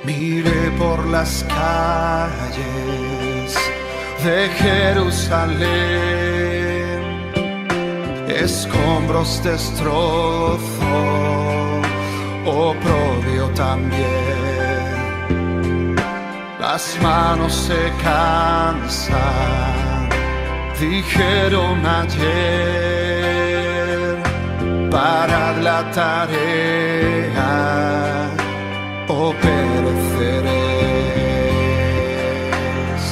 Miré por las calles de Jerusalén, escombros, destrozo, oprobio también. Las manos se cansan, dijeron ayer, para la tarea o pereceré.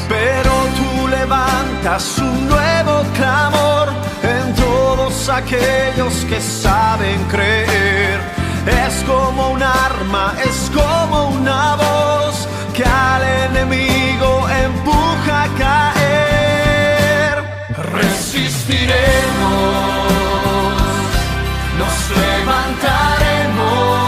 Pero tú levantas un nuevo clamor en todos aquellos que saben creer. Es como un arma, es como una voz que al enemigo empuja a caer. Resistiremos, nos levantaremos.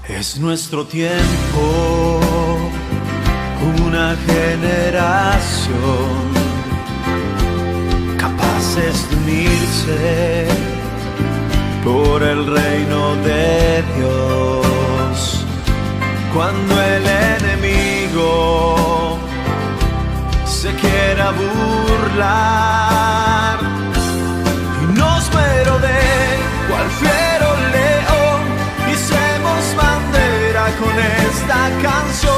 Es nuestro tiempo, una generación capaces de unirse por el reino de Dios. Cuando el enemigo se quiera burlar y nos merodee cual fiero león, hicemos bandera con esta canción.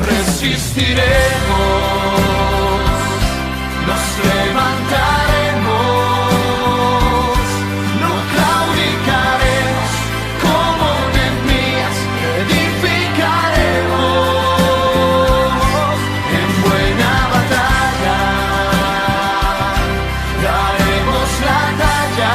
Resistiremos, nos levantaremos, no claudicaremos, como Nehemías edificaremos. En buena batalla daremos la talla.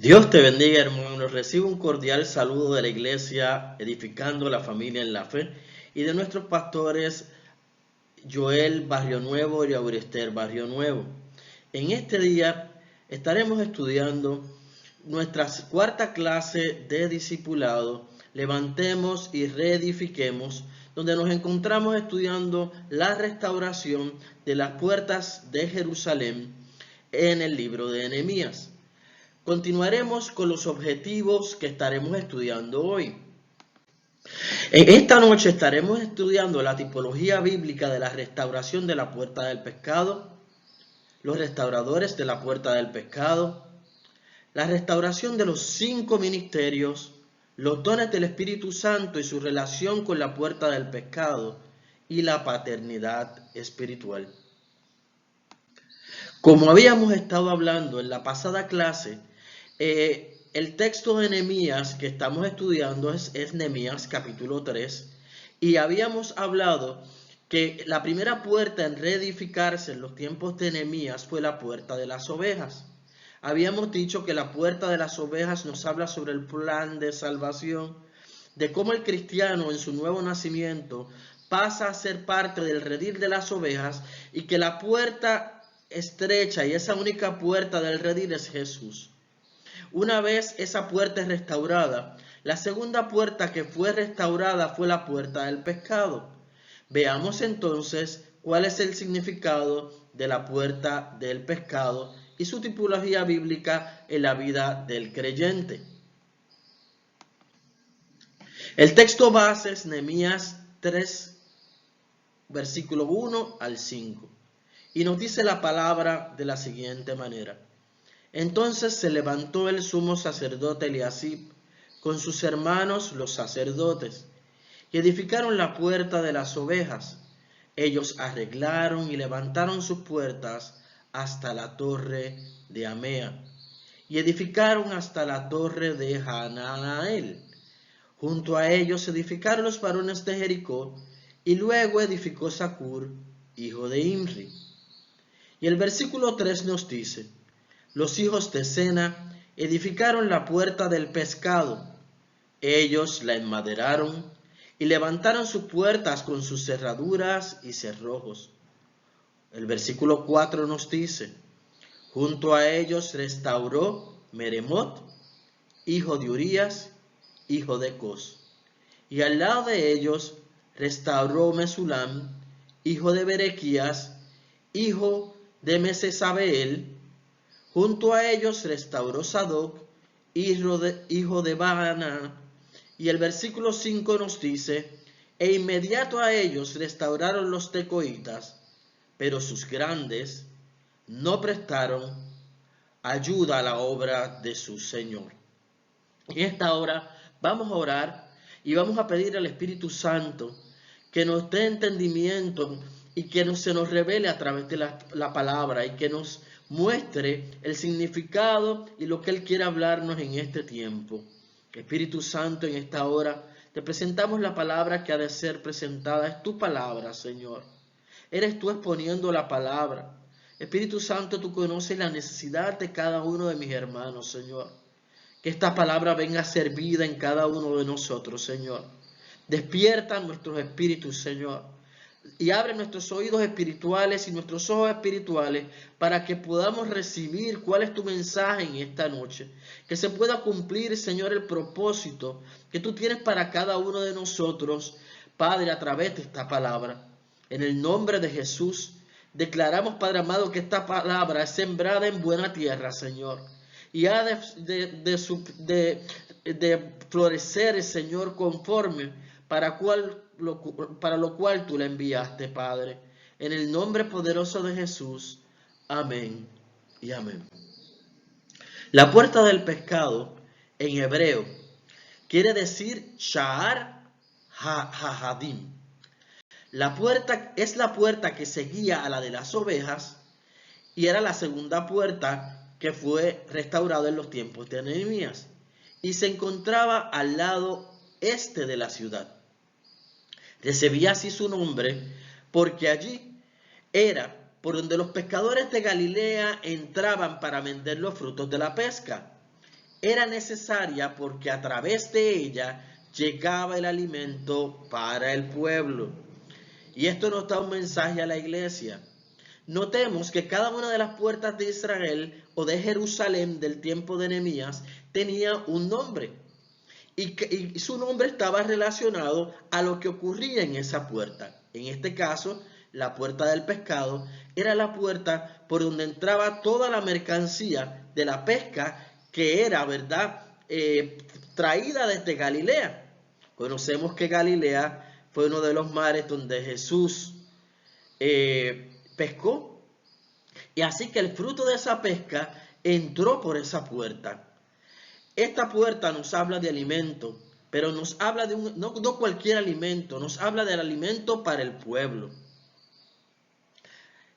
Dios te bendiga, hermanos. Recibe un cordial saludo de la iglesia Edificando la Familia en la Fe y de nuestros pastores Joel Barrio Nuevo y Aurester Barrio Nuevo. En este día estaremos estudiando nuestra cuarta clase de discipulado, Levantemos y Reedifiquemos, donde nos encontramos estudiando la restauración de las puertas de Jerusalén en el libro de Nehemías. Continuaremos con los objetivos que estaremos estudiando hoy. En esta noche estaremos estudiando la tipología bíblica de la restauración de la puerta del pescado, los restauradores de la puerta del pescado, la restauración de los 5 ministerios, los dones del Espíritu Santo y su relación con la puerta del pescado y la paternidad espiritual. Como habíamos estado hablando en la pasada clase, el texto de Nehemías que estamos estudiando es Nehemías capítulo 3, y habíamos hablado que la primera puerta en reedificarse en los tiempos de Nehemías fue la puerta de las ovejas. Habíamos dicho que la puerta de las ovejas nos habla sobre el plan de salvación, de cómo el cristiano en su nuevo nacimiento pasa a ser parte del redil de las ovejas y que la puerta estrecha y esa única puerta del redil es Jesús. Una vez esa puerta es restaurada, la segunda puerta que fue restaurada fue la puerta del pescado. Veamos entonces cuál es el significado de la puerta del pescado y su tipología bíblica en la vida del creyente. El texto base es Nehemías 3, versículo 1 al 5. Y nos dice la palabra de la siguiente manera. Entonces se levantó el sumo sacerdote Eliasib con sus hermanos los sacerdotes y edificaron la puerta de las ovejas. Ellos arreglaron y levantaron sus puertas hasta la torre de Amea y edificaron hasta la torre de Hananael. Junto a ellos edificaron los varones de Jericó y luego edificó Zacur, hijo de Imri. Y el versículo 3 nos dice, los hijos de Sena edificaron la puerta del pescado. Ellos la enmaderaron y levantaron sus puertas con sus cerraduras y cerrojos. El versículo 4 nos dice, junto a ellos restauró Meremot, hijo de Urías, hijo de Cos. Y al lado de ellos restauró Mesulam, hijo de Berequías, hijo de Mesesabeel. Junto a ellos restauró Sadoc, hijo de Baana. Y el versículo 5 nos dice, e inmediato a ellos restauraron los tecoitas, pero sus grandes no prestaron ayuda a la obra de su Señor. En esta hora vamos a orar y vamos a pedir al Espíritu Santo que nos dé entendimiento y que se nos revele a través de la palabra y que nos muestre el significado y lo que Él quiere hablarnos en este tiempo. Espíritu Santo, en esta hora te presentamos la palabra que ha de ser presentada. Es tu palabra, Señor. Eres tú exponiendo la palabra. Espíritu Santo, tú conoces la necesidad de cada uno de mis hermanos, Señor. Que esta palabra venga a ser vida en cada uno de nosotros, Señor. Despierta nuestros espíritus, Señor. Y abre nuestros oídos espirituales y nuestros ojos espirituales para que podamos recibir cuál es tu mensaje en esta noche. Que se pueda cumplir, Señor, el propósito que tú tienes para cada uno de nosotros, Padre, a través de esta palabra. En el nombre de Jesús, declaramos, Padre amado, que esta palabra es sembrada en buena tierra, Señor. Y ha de florecer, Señor, conforme para lo cual tú la enviaste, Padre. En el nombre poderoso de Jesús. Amén y amén. La puerta del pescado, en hebreo, quiere decir Sha'ar HaHadim. La puerta es la puerta que seguía a la de las ovejas y era la segunda puerta que fue restaurada en los tiempos de Nehemías y se encontraba al lado este de la ciudad. Recibía así su nombre porque allí era por donde los pescadores de Galilea entraban para vender los frutos de la pesca. Era necesaria porque a través de ella llegaba el alimento para el pueblo. Y esto nos da un mensaje a la iglesia. Notemos que cada una de las puertas de Israel o de Jerusalén del tiempo de Nehemías tenía un nombre. Y su nombre estaba relacionado a lo que ocurría en esa puerta. En este caso, la puerta del pescado era la puerta por donde entraba toda la mercancía de la pesca que era, ¿verdad?, traída desde Galilea. Conocemos que Galilea fue uno de los mares donde Jesús pescó. Y así que el fruto de esa pesca entró por esa puerta. Esta puerta nos habla de alimento, pero nos habla de no cualquier alimento, nos habla del alimento para el pueblo.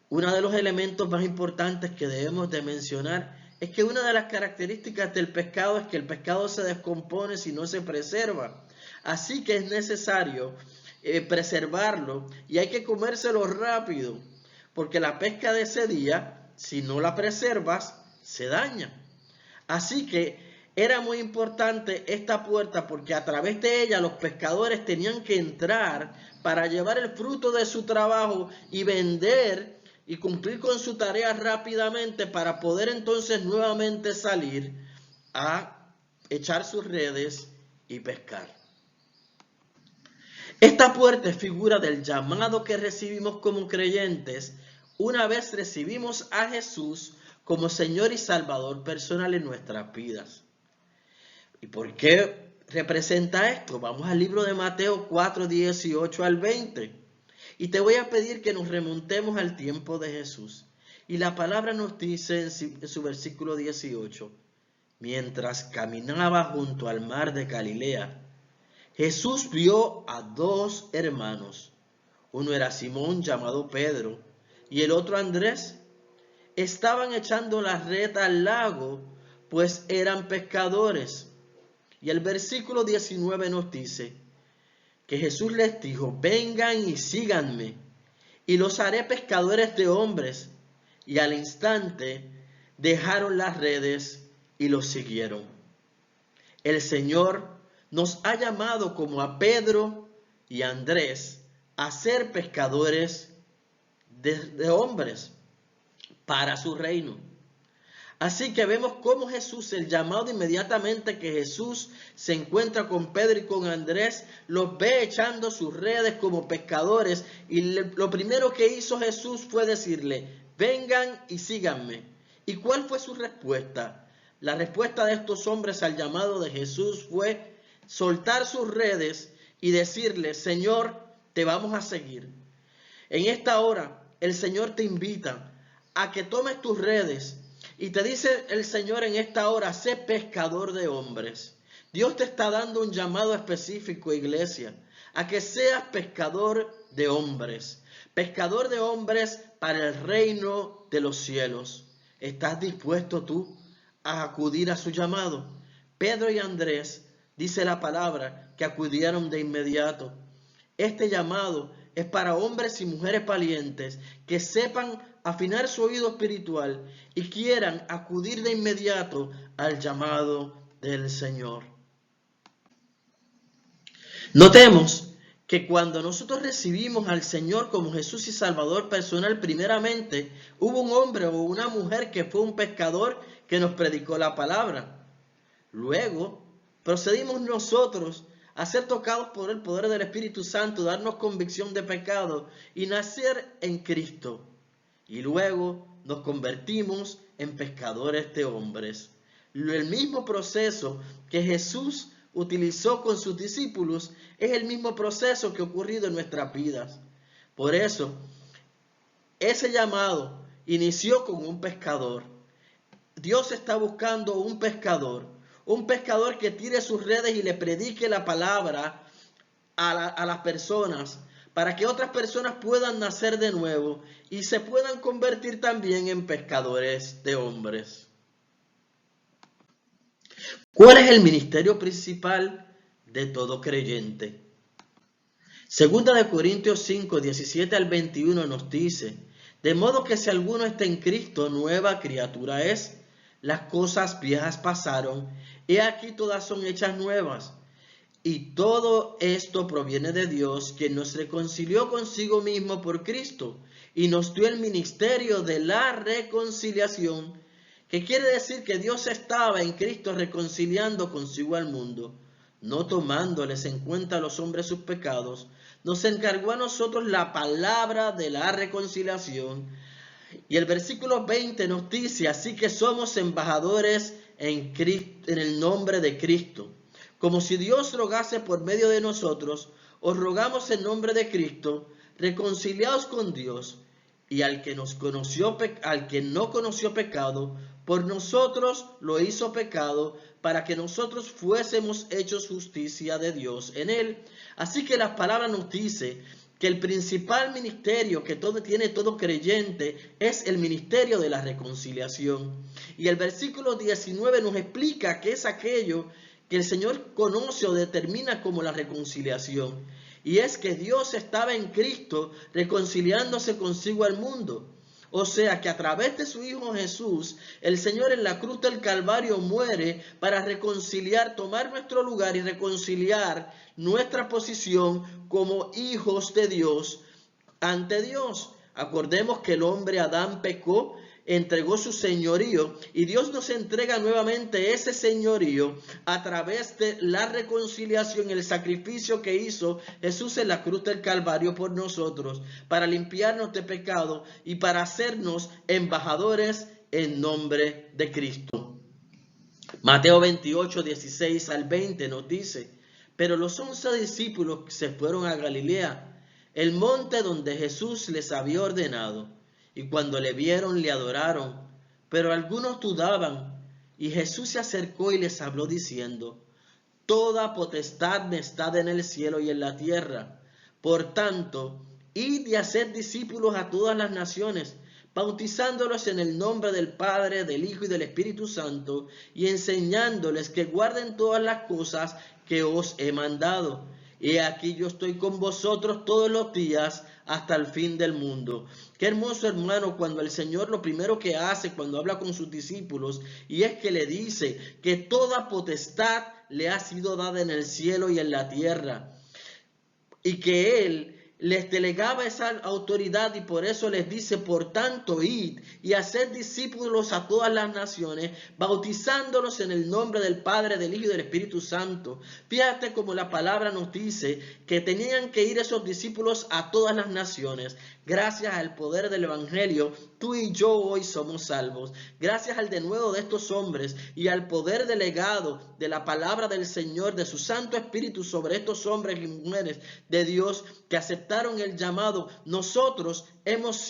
Uno de los elementos más importantes que debemos de mencionar es que una de las características del pescado es que el pescado se descompone si no se preserva. Así que es necesario preservarlo y hay que comérselo rápido, porque la pesca de ese día, si no la preservas, se daña. Así que era muy importante esta puerta porque a través de ella los pescadores tenían que entrar para llevar el fruto de su trabajo y vender y cumplir con su tarea rápidamente para poder entonces nuevamente salir a echar sus redes y pescar. Esta puerta es figura del llamado que recibimos como creyentes una vez recibimos a Jesús como Señor y Salvador personal en nuestras vidas. ¿Y por qué representa esto? Vamos al libro de Mateo 4, 18 al 20. Y te voy a pedir que nos remontemos al tiempo de Jesús. Y la palabra nos dice en su versículo 18, mientras caminaba junto al mar de Galilea, Jesús vio a dos hermanos. Uno era Simón, llamado Pedro, y el otro Andrés. Estaban echando la red al lago, pues eran pescadores. Y el versículo 19 nos dice que Jesús les dijo, vengan y síganme, y los haré pescadores de hombres. Y al instante dejaron las redes y los siguieron. El Señor nos ha llamado como a Pedro y a Andrés a ser pescadores de hombres para su reino. Así que vemos cómo Jesús, el llamado inmediatamente que Jesús se encuentra con Pedro y con Andrés, los ve echando sus redes como pescadores y lo primero que hizo Jesús fue decirle, vengan y síganme. ¿Y cuál fue su respuesta? La respuesta de estos hombres al llamado de Jesús fue soltar sus redes y decirle, Señor, te vamos a seguir. En esta hora, el Señor te invita a que tomes tus redes y te dice el Señor en esta hora, sé pescador de hombres. Dios te está dando un llamado específico, iglesia, a que seas pescador de hombres para el reino de los cielos. ¿Estás dispuesto tú a acudir a su llamado? Pedro y Andrés, dice la palabra, que acudieron de inmediato. Este llamado es para hombres y mujeres valientes que sepan afinar su oído espiritual y quieran acudir de inmediato al llamado del Señor. Notemos que cuando nosotros recibimos al Señor como Jesús y Salvador personal, primeramente hubo un hombre o una mujer que fue un pescador que nos predicó la palabra. Luego procedimos nosotros a ser tocados por el poder del Espíritu Santo, darnos convicción de pecado y nacer en Cristo. Y luego nos convertimos en pescadores de hombres. El mismo proceso que Jesús utilizó con sus discípulos es el mismo proceso que ha ocurrido en nuestras vidas. Por eso, ese llamado inició con un pescador. Dios está buscando un pescador que tire sus redes y le predique la palabra a las personas, para que otras personas puedan nacer de nuevo y se puedan convertir también en pescadores de hombres. ¿Cuál es el ministerio principal de todo creyente? Segunda de Corintios 5, 17 al 21 nos dice, de modo que si alguno está en Cristo, nueva criatura es. Las cosas viejas pasaron, he aquí todas son hechas nuevas. Y todo esto proviene de Dios, quien nos reconcilió consigo mismo por Cristo y nos dio el ministerio de la reconciliación, que quiere decir que Dios estaba en Cristo reconciliando consigo al mundo, no tomándoles en cuenta a los hombres sus pecados, nos encargó a nosotros la palabra de la reconciliación. Y el versículo 20 nos dice, así que somos embajadores en el nombre de Cristo. Como si Dios rogase por medio de nosotros, os rogamos en nombre de Cristo, reconciliaos con Dios, y al que no conoció pecado, por nosotros lo hizo pecado, para que nosotros fuésemos hechos justicia de Dios en él. Así que la palabra nos dice que el principal ministerio que tiene todo creyente es el ministerio de la reconciliación. Y el versículo 19 nos explica que es aquello que el Señor conoce o determina como la reconciliación. Y es que Dios estaba en Cristo reconciliándose consigo al mundo. O sea que a través de su Hijo Jesús, el Señor en la cruz del Calvario muere para reconciliar, tomar nuestro lugar y reconciliar nuestra posición como hijos de Dios ante Dios. Acordemos que el hombre Adán pecó, entregó su señorío y Dios nos entrega nuevamente ese señorío a través de la reconciliación, el sacrificio que hizo Jesús en la cruz del Calvario por nosotros, para limpiarnos de pecado y para hacernos embajadores en nombre de Cristo. Mateo 28, 16 al 20 nos dice: pero los 11 discípulos se fueron a Galilea, el monte donde Jesús les había ordenado. Y cuando le vieron, le adoraron, pero algunos dudaban. Y Jesús se acercó y les habló diciendo: toda potestad me está en el cielo y en la tierra. Por tanto, id y haced discípulos a todas las naciones, bautizándolos en el nombre del Padre, del Hijo y del Espíritu Santo, y enseñándoles que guarden todas las cosas que os he mandado. He aquí yo estoy con vosotros todos los días hasta el fin del mundo. Qué hermoso, hermano, cuando el Señor lo primero que hace cuando habla con sus discípulos, y es que le dice que toda potestad le ha sido dada en el cielo y en la tierra, y que Él les delegaba esa autoridad, y por eso les dice: por tanto, id y haced discípulos a todas las naciones, bautizándolos en el nombre del Padre, del Hijo y del Espíritu Santo. Fíjate cómo la palabra nos dice que tenían que ir esos discípulos a todas las naciones. Gracias al poder del Evangelio, tú y yo hoy somos salvos. Gracias al denuedo de estos hombres y al poder delegado de la palabra del Señor, de su Santo Espíritu sobre estos hombres y mujeres de Dios que aceptaron el llamado, nosotros hemos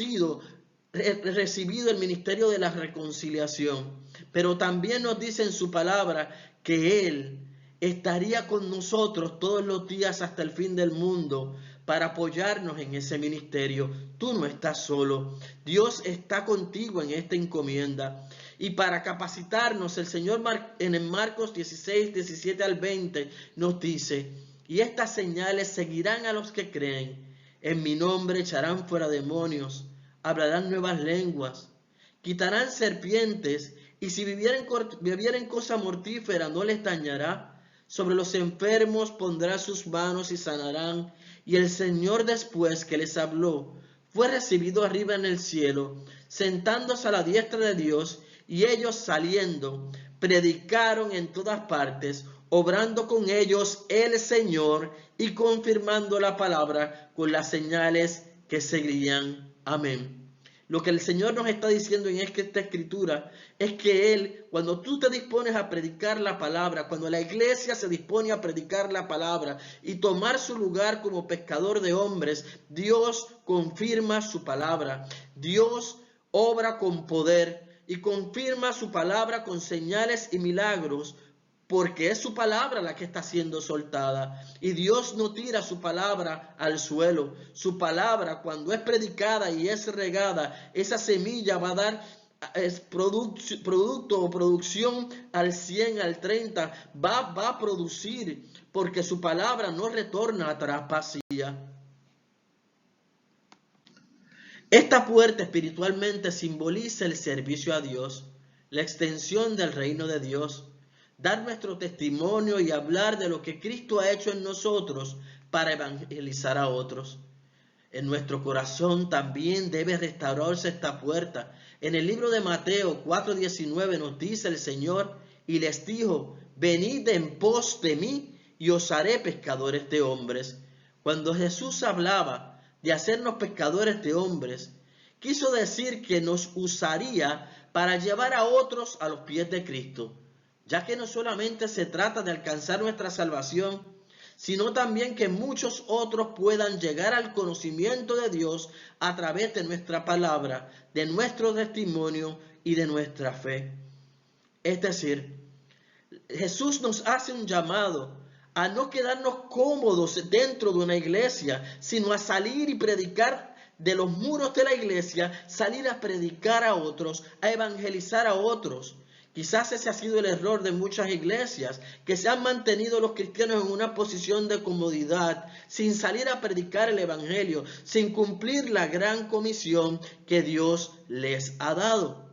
recibido el ministerio de la reconciliación. Pero también nos dice en su palabra que Él estaría con nosotros todos los días hasta el fin del mundo, para apoyarnos en ese ministerio. Tú no estás solo. Dios está contigo en esta encomienda. Y para capacitarnos, el Señor en Marcos 16, 17 al 20 nos dice: y estas señales seguirán a los que creen. En mi nombre echarán fuera demonios, hablarán nuevas lenguas, quitarán serpientes, y si bebieren cosa mortífera no les dañará. Sobre los enfermos pondrá sus manos y sanarán. Y el Señor, después que les habló, fue recibido arriba en el cielo, sentándose a la diestra de Dios. Y ellos, saliendo, predicaron en todas partes, obrando con ellos el Señor y confirmando la palabra con las señales que seguían. Amén. Lo que el Señor nos está diciendo en esta escritura es que Él, cuando tú te dispones a predicar la palabra, cuando la iglesia se dispone a predicar la palabra y tomar su lugar como pescador de hombres, Dios confirma su palabra. Dios obra con poder y confirma su palabra con señales y milagros, porque es su palabra la que está siendo soltada. Y Dios no tira su palabra al suelo. Su palabra, cuando es predicada y es regada, esa semilla va a dar producto o producción al 100, al 30. Va a producir, porque su palabra no retorna atrás vacía. Esta puerta espiritualmente simboliza el servicio a Dios, la extensión del reino de Dios, dar nuestro testimonio y hablar de lo que Cristo ha hecho en nosotros para evangelizar a otros. En nuestro corazón también debe restaurarse esta puerta. En el libro de Mateo 4:19 nos dice el Señor: y les dijo: venid en pos de mí y os haré pescadores de hombres. Cuando Jesús hablaba de hacernos pescadores de hombres, quiso decir que nos usaría para llevar a otros a los pies de Cristo, ya que no solamente se trata de alcanzar nuestra salvación, sino también que muchos otros puedan llegar al conocimiento de Dios a través de nuestra palabra, de nuestro testimonio y de nuestra fe. Es decir, Jesús nos hace un llamado a no quedarnos cómodos dentro de una iglesia, sino a salir y predicar de los muros de la iglesia, salir a predicar a otros, a evangelizar a otros. Quizás ese ha sido el error de muchas iglesias, que se han mantenido los cristianos en una posición de comodidad, sin salir a predicar el evangelio, sin cumplir la gran comisión que Dios les ha dado.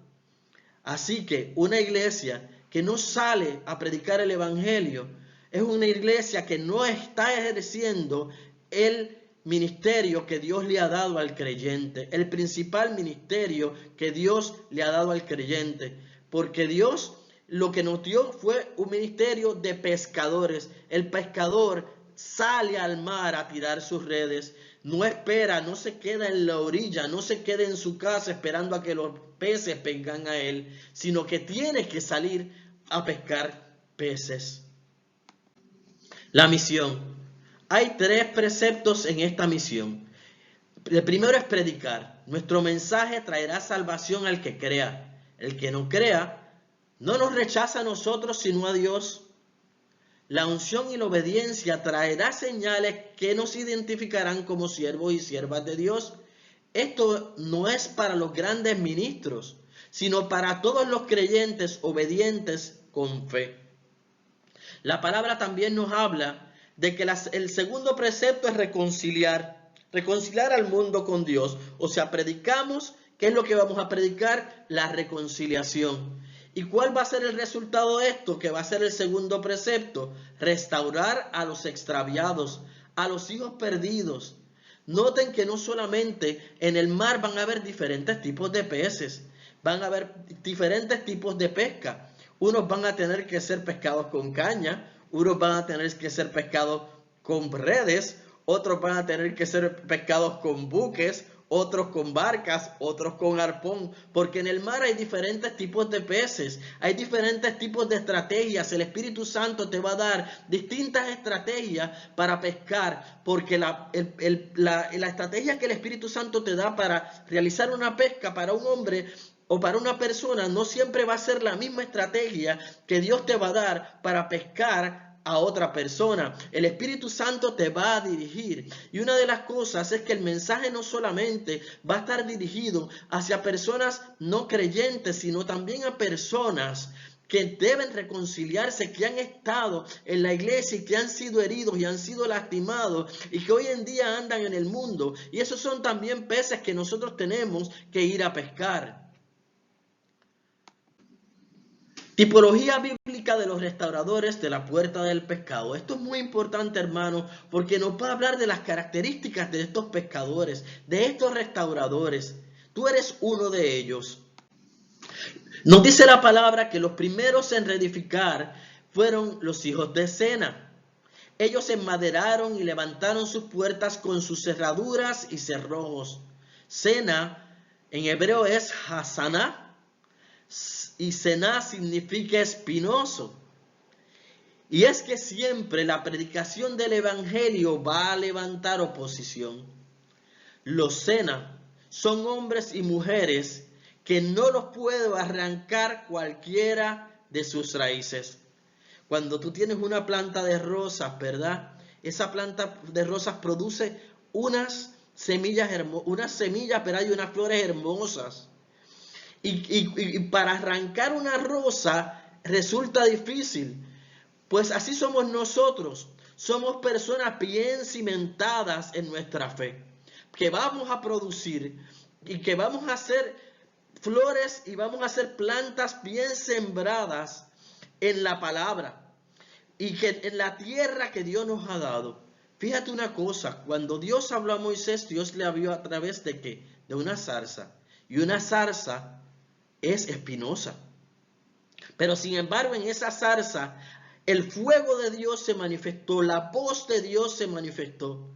Así que una iglesia que no sale a predicar el evangelio es una iglesia que no está ejerciendo el ministerio que Dios le ha dado al creyente, el principal ministerio que Dios le ha dado al creyente, porque Dios lo que nos dio fue un ministerio de pescadores. El pescador sale al mar a tirar sus redes, no espera, no se queda en la orilla, no se queda en su casa esperando a que los peces vengan a él, sino que tiene que salir a pescar peces. La misión. Hay 3 preceptos en esta misión. El primero es predicar. Nuestro mensaje traerá salvación al que crea. El que no crea, no nos rechaza a nosotros, sino a Dios. La unción y la obediencia traerá señales que nos identificarán como siervos y siervas de Dios. Esto no es para los grandes ministros, sino para todos los creyentes obedientes con fe. La palabra también nos habla de que el segundo precepto es reconciliar al mundo con Dios. O sea, predicamos, ¿qué es lo que vamos a predicar? La reconciliación. ¿Y cuál va a ser el resultado de esto? Que va a ser el segundo precepto: restaurar a los extraviados, a los hijos perdidos. Noten que no solamente en el mar van a haber diferentes tipos de peces, van a haber diferentes tipos de pesca. Unos van a tener que ser pescados con caña, unos van a tener que ser pescados con redes, otros van a tener que ser pescados con buques, otros con barcas, otros con arpón, porque en el mar hay diferentes tipos de peces, hay diferentes tipos de estrategias. El Espíritu Santo te va a dar distintas estrategias para pescar, porque la estrategia que el Espíritu Santo te da para realizar una pesca para un hombre o para una persona no siempre va a ser la misma estrategia que Dios te va a dar para pescar a otra persona. El Espíritu Santo te va a dirigir. Y una de las cosas es que el mensaje no solamente va a estar dirigido hacia personas no creyentes, sino también a personas que deben reconciliarse, que han estado en la iglesia y que han sido heridos y han sido lastimados y que hoy en día andan en el mundo. Y esos son también peces que nosotros tenemos que ir a pescar. Tipología bíblica de los restauradores de la puerta del pescado. Esto es muy importante, hermano, porque nos va a hablar de las características de estos pescadores, de estos restauradores. Tú eres uno de ellos. Nos dice la palabra que los primeros en reedificar fueron los hijos de Sena. Ellos enmaderaron y levantaron sus puertas con sus cerraduras y cerrojos. Sena en hebreo es Hasaná, y Sená significa espinoso. Y es que siempre la predicación del evangelio va a levantar oposición. Los Sena son hombres y mujeres que no los puede arrancar cualquiera de sus raíces. Cuando tú tienes una planta de rosas, ¿verdad? Esa planta de rosas produce unas semillas, pero hay unas flores hermosas. Y para arrancar una rosa resulta difícil. Pues así somos nosotros. Somos personas bien cimentadas en nuestra fe, que vamos a producir y que vamos a hacer flores y vamos a hacer plantas bien sembradas en la palabra y que en la tierra que Dios nos ha dado. Fíjate una cosa, cuando Dios habló a Moisés, Dios le habló a través de ¿qué? De una zarza. Y una zarza es espinosa. Pero sin embargo, en esa zarza, el fuego de Dios se manifestó, la voz de Dios se manifestó.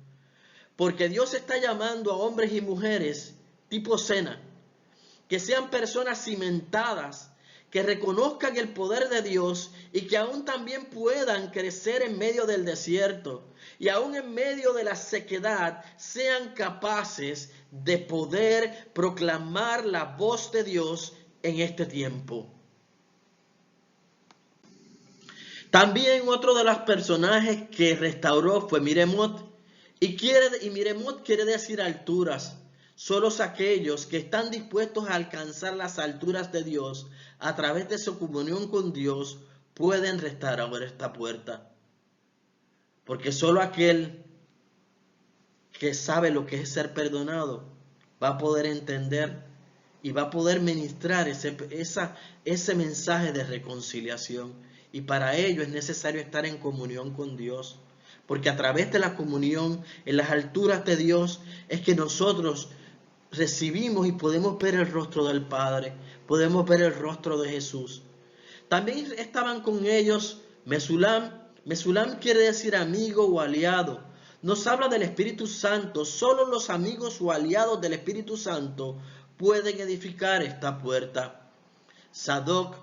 Porque Dios está llamando a hombres y mujeres tipo Sena, que sean personas cimentadas, que reconozcan el poder de Dios y que aún también puedan crecer en medio del desierto y aún en medio de la sequedad sean capaces de poder proclamar la voz de Dios en este tiempo. También otro de los personajes que restauró fue Miremot. Y Miremot quiere decir alturas. Solos aquellos que están dispuestos a alcanzar las alturas de Dios a través de su comunión con Dios pueden restaurar esta puerta. Porque solo aquel que sabe lo que es ser perdonado va a poder entender y va a poder ministrar ese mensaje de reconciliación. Y para ello es necesario estar en comunión con Dios. Porque a través de la comunión en las alturas de Dios es que nosotros recibimos y podemos ver el rostro del Padre, podemos ver el rostro de Jesús. También estaban con ellos Mesulam. Mesulam quiere decir amigo o aliado. Nos habla del Espíritu Santo. Solo los amigos o aliados del Espíritu Santo pueden edificar esta puerta. Sadoc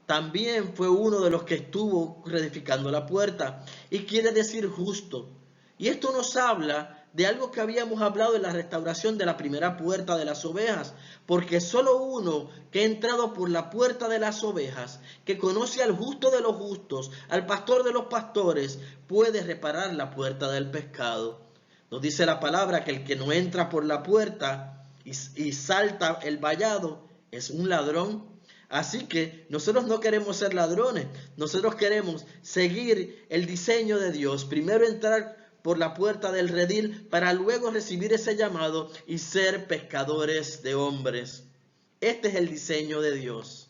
también fue uno de los que estuvo reedificando la puerta y quiere decir justo. Y esto nos habla de algo que habíamos hablado en la restauración de la primera puerta de las ovejas, porque solo uno que ha entrado por la puerta de las ovejas, que conoce al justo de los justos, al pastor de los pastores, puede reparar la puerta del pecado. Nos dice la palabra que el que no entra por la puerta y salta el vallado es un ladrón. Así que nosotros no queremos ser ladrones, nosotros queremos seguir el diseño de Dios. Primero entrar por la puerta del redil para luego recibir ese llamado y ser pescadores de hombres. Este es el diseño de Dios.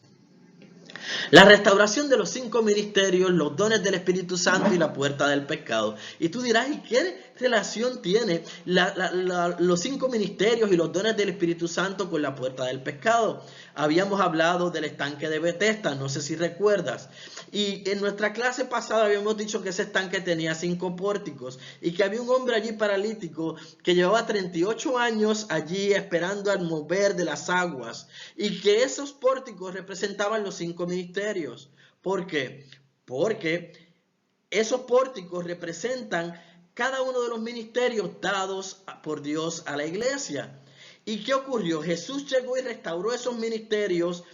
La restauración de los 5 ministerios, los dones del Espíritu Santo y la puerta del pecado. Y tú dirás, ¿y qué relación tiene los 5 ministerios y los dones del Espíritu Santo con la puerta del pecado? Habíamos hablado del estanque de Betesda, no sé si recuerdas. Y en nuestra clase pasada habíamos dicho que ese estanque tenía 5 pórticos y que había un hombre allí paralítico que llevaba 38 años allí esperando al mover de las aguas y que esos pórticos representaban los 5 ministerios. ¿Por qué? Porque esos pórticos representan cada uno de los ministerios dados por Dios a la iglesia. ¿Y qué ocurrió? Jesús llegó y restauró esos ministerios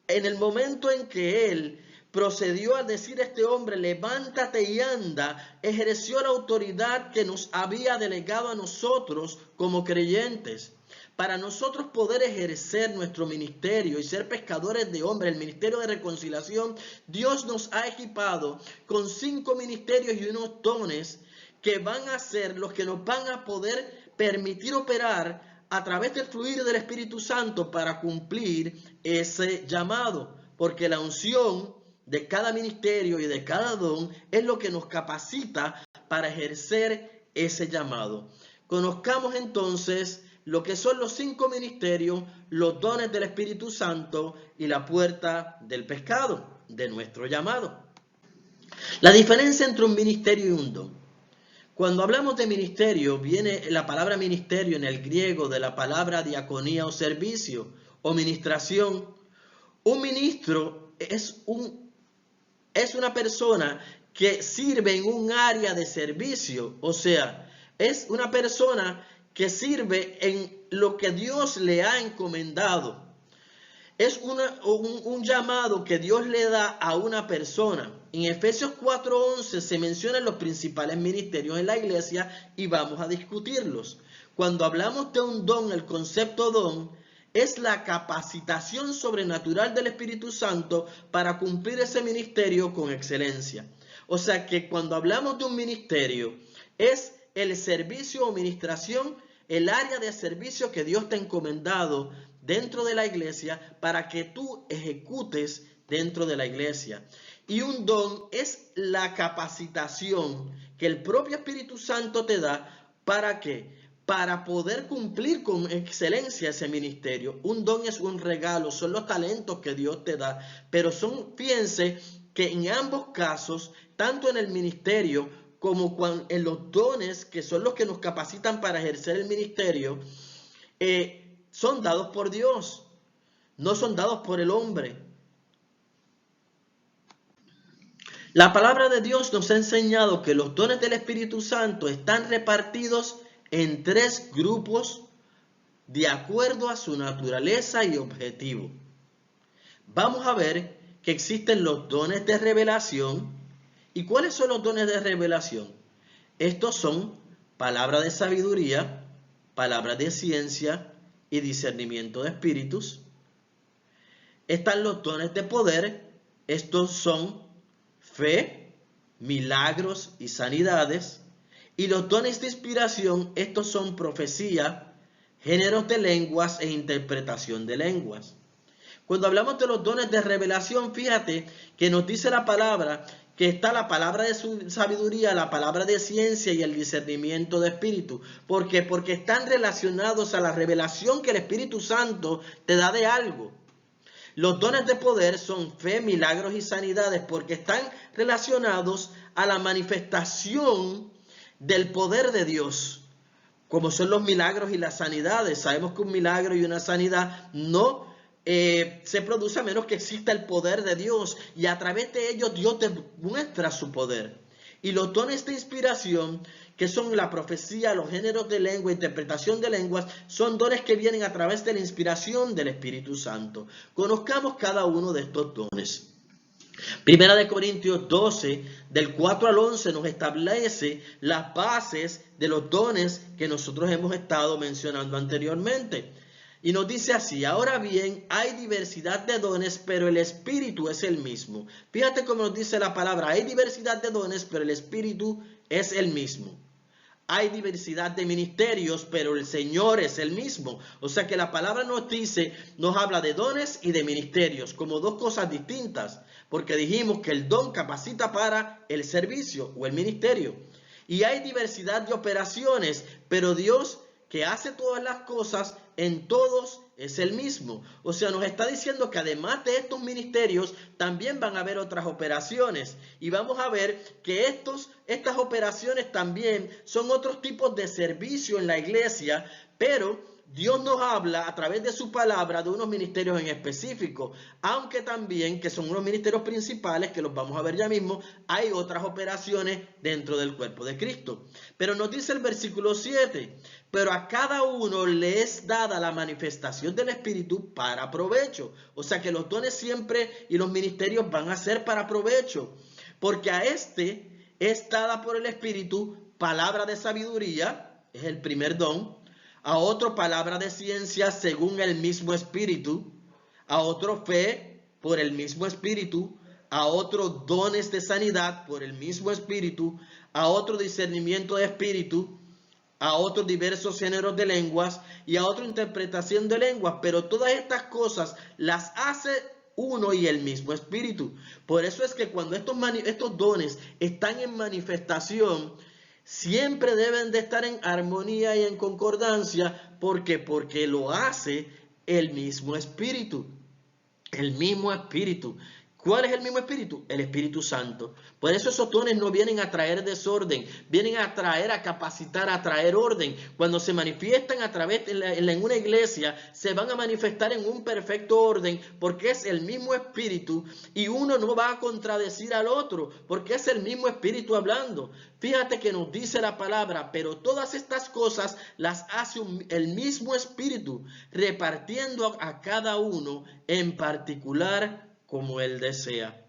en el momento en que Él procedió a decir a este hombre, levántate y anda, ejerció la autoridad que nos había delegado a nosotros como creyentes. Para nosotros poder ejercer nuestro ministerio y ser pescadores de hombres, el ministerio de reconciliación, Dios nos ha equipado con 5 ministerios y unos dones que van a ser los que nos van a poder permitir operar a través del fluir del Espíritu Santo para cumplir ese llamado. Porque la unción de cada ministerio y de cada don es lo que nos capacita para ejercer ese llamado. Conozcamos entonces lo que son los 5 ministerios, los dones del Espíritu Santo y la puerta del pecado, de nuestro llamado. La diferencia entre un ministerio y un don. Cuando hablamos de ministerio, viene la palabra ministerio en el griego de la palabra diaconía o servicio o ministración. Un ministro es una persona que sirve en un área de servicio, o sea, es una persona que sirve en lo que Dios le ha encomendado. Es un llamado que Dios le da a una persona. En Efesios 4:11 se mencionan los principales ministerios en la iglesia y vamos a discutirlos. Cuando hablamos de un don, el concepto don es la capacitación sobrenatural del Espíritu Santo para cumplir ese ministerio con excelencia. O sea que cuando hablamos de un ministerio, es el servicio o ministración, el área de servicio que Dios te ha encomendado dentro de la iglesia para que tú ejecutes dentro de la iglesia. Y un don es la capacitación que el propio Espíritu Santo te da. ¿Para qué? Para poder cumplir con excelencia ese ministerio. Un don es un regalo, son los talentos que Dios te da. Pero fíjense que en ambos casos, tanto en el ministerio como en los dones, que son los que nos capacitan para ejercer el ministerio, son dados por Dios, no son dados por el hombre. La palabra de Dios nos ha enseñado que los dones del Espíritu Santo están repartidos en 3 grupos de acuerdo a su naturaleza y objetivo. Vamos a ver que existen los dones de revelación. ¿Y cuáles son los dones de revelación? Estos son palabra de sabiduría, palabra de ciencia, y discernimiento de espíritus. Están los dones de poder. Estos son fe, milagros y sanidades. Y los dones de inspiración, estos son profecía, géneros de lenguas e interpretación de lenguas. Cuando hablamos de los dones de revelación, fíjate que nos dice la palabra que está la palabra de su sabiduría, la palabra de ciencia y el discernimiento de espíritu. ¿Por qué? Porque están relacionados a la revelación que el Espíritu Santo te da de algo. Los dones de poder son fe, milagros y sanidades porque están relacionados a la manifestación del poder de Dios, como son los milagros y las sanidades. Sabemos que un milagro y una sanidad no se produce a menos que exista el poder de Dios, y a través de ellos Dios demuestra su poder. Y los dones de inspiración, que son la profecía, los géneros de lengua, interpretación de lenguas, son dones que vienen a través de la inspiración del Espíritu Santo. Conozcamos cada uno de estos dones. Primera de Corintios 12, del 4 al 11, nos establece las bases de los dones que nosotros hemos estado mencionando anteriormente. Y nos dice así: ahora bien, hay diversidad de dones, pero el Espíritu es el mismo. Fíjate cómo nos dice la palabra: hay diversidad de dones, pero el Espíritu es el mismo. Hay diversidad de ministerios, pero el Señor es el mismo. O sea que la palabra nos habla de dones y de ministerios como dos cosas distintas, porque dijimos que el don capacita para el servicio o el ministerio. Y hay diversidad de operaciones, pero Dios, que hace todas las cosas en todos, es el mismo. O sea, nos está diciendo que además de estos ministerios, también van a haber otras operaciones. Y vamos a ver que estas operaciones también son otros tipos de servicio en la iglesia, pero Dios nos habla a través de su palabra de unos ministerios en específico, aunque también, que son unos ministerios principales, que los vamos a ver ya mismo, hay otras operaciones dentro del cuerpo de Cristo. Pero nos dice el versículo 7, pero a cada uno le es dada la manifestación del Espíritu para provecho. O sea que los dones siempre y los ministerios van a ser para provecho, porque a este es dada por el Espíritu palabra de sabiduría, es el primer don; a otro palabra de ciencia según el mismo Espíritu; a otro fe por el mismo Espíritu; a otro dones de sanidad por el mismo Espíritu; a otro discernimiento de espíritu; a otros diversos géneros de lenguas; y a otro interpretación de lenguas. Pero todas estas cosas las hace uno y el mismo Espíritu. Por eso es que cuando estos dones están en manifestación, siempre deben de estar en armonía y en concordancia. ¿Por qué? Porque lo hace el mismo Espíritu. El mismo Espíritu. ¿Cuál es el mismo Espíritu? El Espíritu Santo. Por eso esos dones no vienen a traer desorden, vienen a traer, a capacitar, a traer orden. Cuando se manifiestan a través en una iglesia, se van a manifestar en un perfecto orden, porque es el mismo Espíritu, y uno no va a contradecir al otro, porque es el mismo Espíritu hablando. Fíjate que nos dice la palabra: pero todas estas cosas las hace el mismo Espíritu, repartiendo a cada uno en particular como Él desea.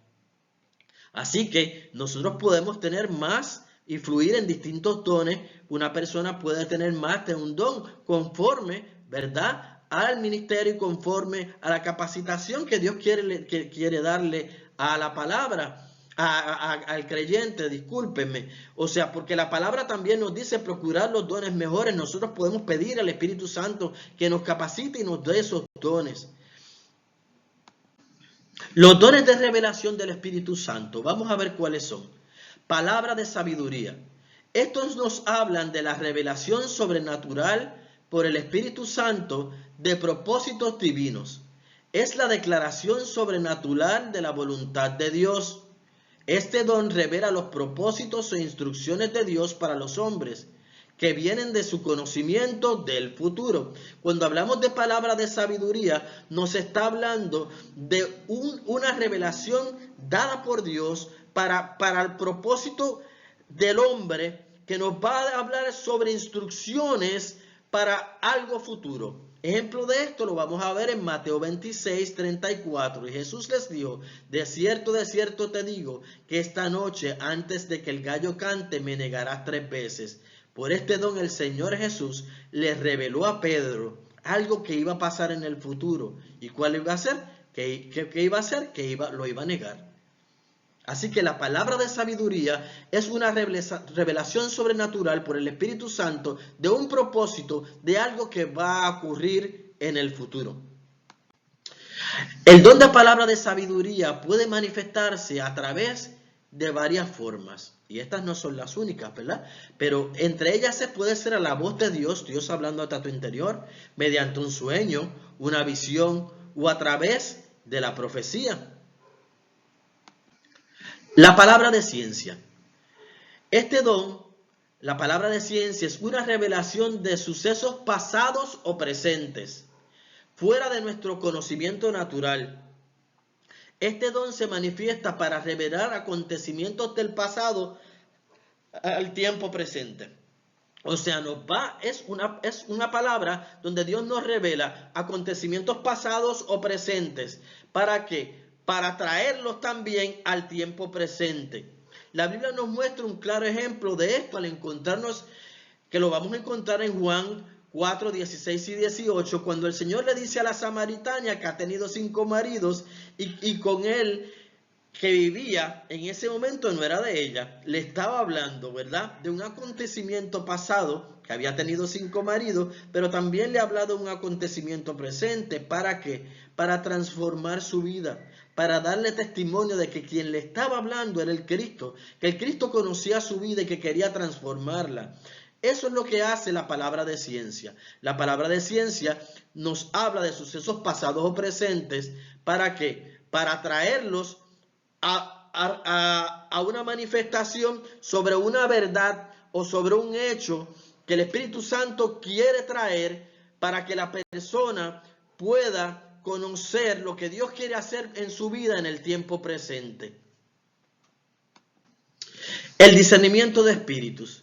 Así que nosotros podemos tener más y fluir en distintos dones. Una persona puede tener más de un don conforme, ¿verdad?, al ministerio y conforme a la capacitación que Dios quiere darle a la palabra, al creyente, discúlpenme. O sea, porque la palabra también nos dice procurar los dones mejores. Nosotros podemos pedir al Espíritu Santo que nos capacite y nos dé esos dones. Los dones de revelación del Espíritu Santo, vamos a ver cuáles son. Palabra de sabiduría. Estos nos hablan de la revelación sobrenatural por el Espíritu Santo de propósitos divinos. Es la declaración sobrenatural de la voluntad de Dios. Este don revela los propósitos e instrucciones de Dios para los hombres, que vienen de su conocimiento del futuro. Cuando hablamos de palabra de sabiduría, nos está hablando de una revelación dada por Dios para el propósito del hombre, que nos va a hablar sobre instrucciones para algo futuro. Ejemplo de esto lo vamos a ver en Mateo 26, 34. Y Jesús les dijo: de cierto te digo, que esta noche, antes de que el gallo cante, me negarás 3 veces. Por este don el Señor Jesús le reveló a Pedro algo que iba a pasar en el futuro. ¿Y cuál iba a ser? ¿Qué iba a hacer? Lo iba a negar. Así que la palabra de sabiduría es una revelación sobrenatural por el Espíritu Santo de un propósito, de algo que va a ocurrir en el futuro. El don de palabra de sabiduría puede manifestarse a través de varias formas. Y estas no son las únicas, ¿verdad? Pero entre ellas se puede ser a la voz de Dios, Dios hablando a tu interior, mediante un sueño, una visión o a través de la profecía. La palabra de ciencia. Este don, la palabra de ciencia, es una revelación de sucesos pasados o presentes, fuera de nuestro conocimiento natural. Este don se manifiesta para revelar acontecimientos del pasado al tiempo presente. O sea, es una palabra donde Dios nos revela acontecimientos pasados o presentes. ¿Para qué? Para traerlos también al tiempo presente. La Biblia nos muestra un claro ejemplo de esto al encontrarnos, que lo vamos a encontrar en Juan 4, 16 y 18, cuando el Señor le dice a la samaritana que ha tenido 5 maridos y con él que vivía en ese momento no era de ella, le estaba hablando, ¿verdad?, de un acontecimiento pasado, que había tenido 5 maridos, pero también le ha hablado de un acontecimiento presente. ¿Para qué? Para transformar su vida, para darle testimonio de que quien le estaba hablando era el Cristo, que el Cristo conocía su vida y que quería transformarla. Eso es lo que hace la palabra de ciencia. La palabra de ciencia nos habla de sucesos pasados o presentes. ¿Para qué? Para traerlos a una manifestación sobre una verdad o sobre un hecho que el Espíritu Santo quiere traer para que la persona pueda conocer lo que Dios quiere hacer en su vida en el tiempo presente. El discernimiento de espíritus.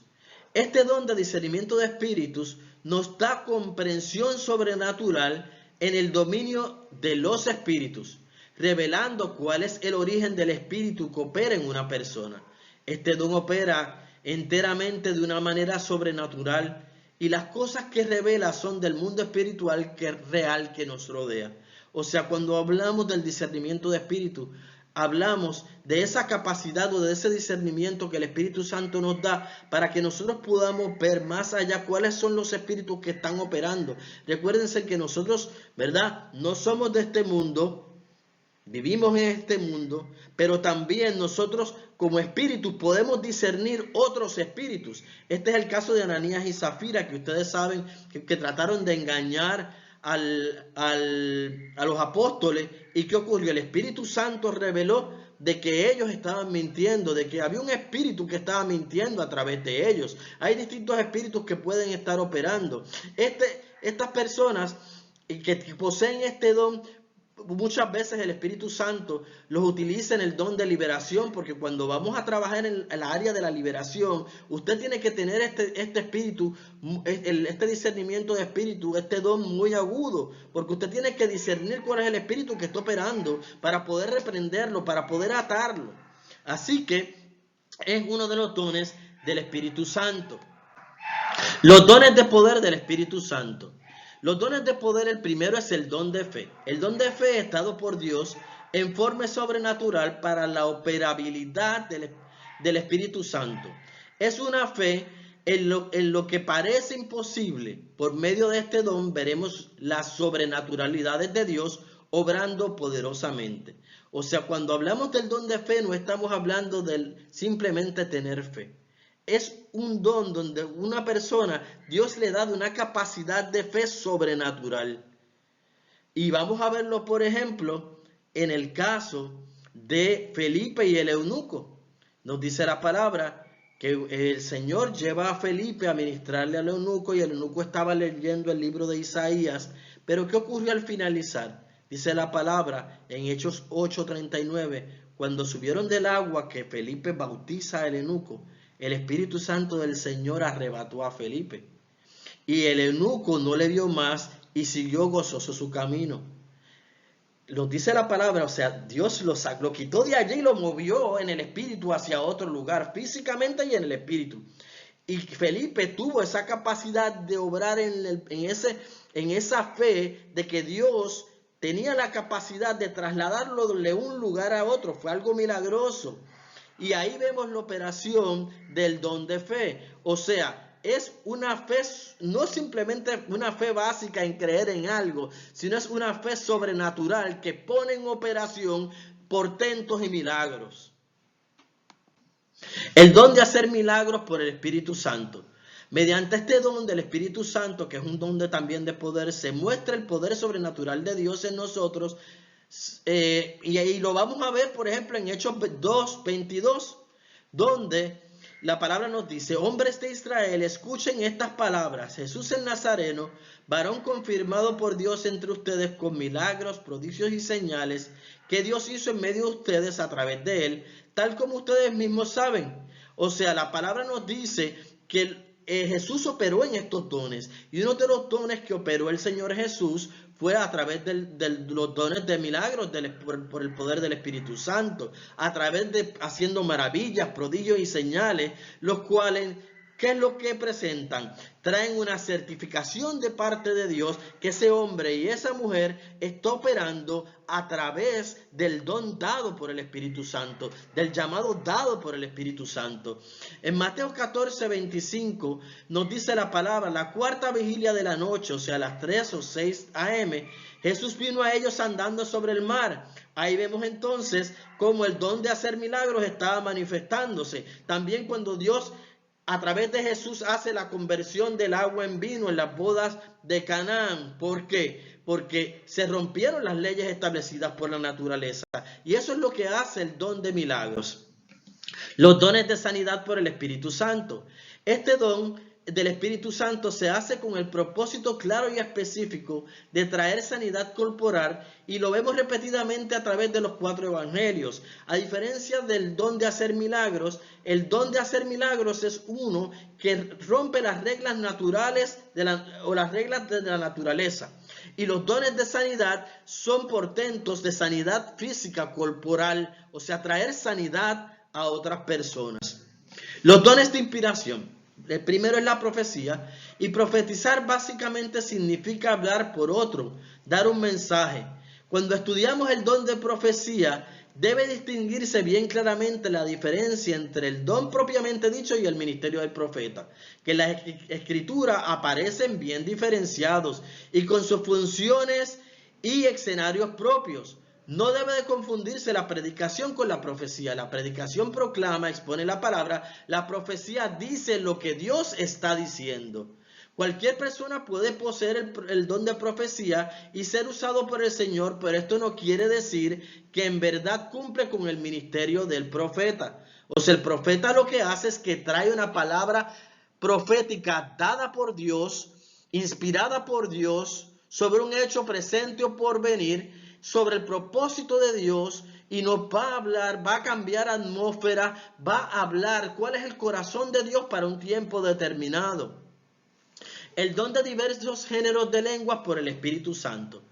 Este don de discernimiento de espíritus nos da comprensión sobrenatural en el dominio de los espíritus, revelando cuál es el origen del espíritu que opera en una persona. Este don opera enteramente de una manera sobrenatural y las cosas que revela son del mundo espiritual real que nos rodea. O sea, cuando hablamos del discernimiento de espíritu, hablamos de esa capacidad o de ese discernimiento que el Espíritu Santo nos da para que nosotros podamos ver más allá cuáles son los espíritus que están operando. Recuérdense que nosotros, ¿verdad?, no somos de este mundo. Vivimos en este mundo, pero también nosotros como espíritus podemos discernir otros espíritus. Este es el caso de Ananías y Zafira, que ustedes saben que trataron de engañar a los apóstoles. ¿Y qué ocurrió? El Espíritu Santo reveló de que ellos estaban mintiendo, de que había un espíritu que estaba mintiendo a través de ellos. Hay distintos espíritus que pueden estar operando. Estas personas que poseen este don, muchas veces el Espíritu Santo los utiliza en el don de liberación, porque cuando vamos a trabajar en la área de la liberación, usted tiene que tener este espíritu, este discernimiento de espíritu, este don muy agudo, porque usted tiene que discernir cuál es el espíritu que está operando para poder reprenderlo, para poder atarlo. Así que es uno de los dones del Espíritu Santo. Los dones de poder del Espíritu Santo. Los dones de poder, el primero es el don de fe. El don de fe es dado por Dios en forma sobrenatural para la operabilidad del Espíritu Santo. Es una fe en lo que parece imposible. Por medio de este don veremos las sobrenaturalidades de Dios obrando poderosamente. O sea, cuando hablamos del don de fe no estamos hablando de simplemente tener fe. Es un don donde una persona, Dios le da una capacidad de fe sobrenatural. Y vamos a verlo, por ejemplo, en el caso de Felipe y el eunuco. Nos dice la palabra que el Señor lleva a Felipe a ministrarle al eunuco y el eunuco estaba leyendo el libro de Isaías. Pero ¿qué ocurrió al finalizar? Dice la palabra en Hechos 8:39, cuando subieron del agua que Felipe bautiza al eunuco, el Espíritu Santo del Señor arrebató a Felipe. Y el eunuco no le vio más y siguió gozoso su camino. Nos dice la palabra, o sea, Dios lo quitó de allí y lo movió en el Espíritu hacia otro lugar, físicamente y en el Espíritu. Y Felipe tuvo esa capacidad de obrar en esa fe de que Dios tenía la capacidad de trasladarlo de un lugar a otro. Fue algo milagroso. Y ahí vemos la operación del don de fe. O sea, es una fe, no simplemente una fe básica en creer en algo, sino es una fe sobrenatural que pone en operación portentos y milagros. El don de hacer milagros por el Espíritu Santo. Mediante este don del Espíritu Santo, que es un don también de poder, se muestra el poder sobrenatural de Dios en nosotros. Y lo vamos a ver, por ejemplo, en Hechos 2:22, donde la palabra nos dice: hombres de Israel, escuchen estas palabras. Jesús el Nazareno, varón confirmado por Dios entre ustedes con milagros, prodigios y señales que Dios hizo en medio de ustedes a través de él, tal como ustedes mismos saben. O sea, la palabra nos dice que Jesús operó en estos dones, y uno de los dones que operó el Señor Jesús fue a través de los dones de milagros por el poder del Espíritu Santo, a través de haciendo maravillas, prodigios y señales, los cuales, ¿qué es lo que presentan? Traen una certificación de parte de Dios que ese hombre y esa mujer está operando a través del don dado por el Espíritu Santo, del llamado dado por el Espíritu Santo. En Mateo 14:25 nos dice la palabra: la cuarta vigilia de la noche, o sea, a las 3 o 6 a.m., Jesús vino a ellos andando sobre el mar. Ahí vemos entonces cómo el don de hacer milagros estaba manifestándose. También cuando Dios, a través de Jesús, hace la conversión del agua en vino en las bodas de Canaán. ¿Por qué? Porque se rompieron las leyes establecidas por la naturaleza. Y eso es lo que hace el don de milagros. Los dones de sanidad por el Espíritu Santo. Este don del Espíritu Santo se hace con el propósito claro y específico de traer sanidad corporal, y lo vemos repetidamente a través de los 4 evangelios. A diferencia del don de hacer milagros, el don de hacer milagros es uno que rompe las reglas naturales o las reglas de la naturaleza. Y los dones de sanidad son portentos de sanidad física corporal, o sea, traer sanidad a otras personas. Los dones de inspiración. El primero es la profecía, y profetizar básicamente significa hablar por otro, dar un mensaje. Cuando estudiamos el don de profecía, debe distinguirse bien claramente la diferencia entre el don propiamente dicho y el ministerio del profeta, que las escrituras aparecen bien diferenciados y con sus funciones y escenarios propios. No debe de confundirse la predicación con la profecía. La predicación proclama, expone la palabra. La profecía dice lo que Dios está diciendo. Cualquier persona puede poseer el don de profecía y ser usado por el Señor, pero esto no quiere decir que en verdad cumple con el ministerio del profeta. O sea, el profeta lo que hace es que trae una palabra profética dada por Dios, inspirada por Dios, sobre un hecho presente o por venir, sobre el propósito de Dios, y nos va a hablar, va a cambiar atmósfera, va a hablar cuál es el corazón de Dios para un tiempo determinado. El don de diversos géneros de lenguas por el Espíritu Santo.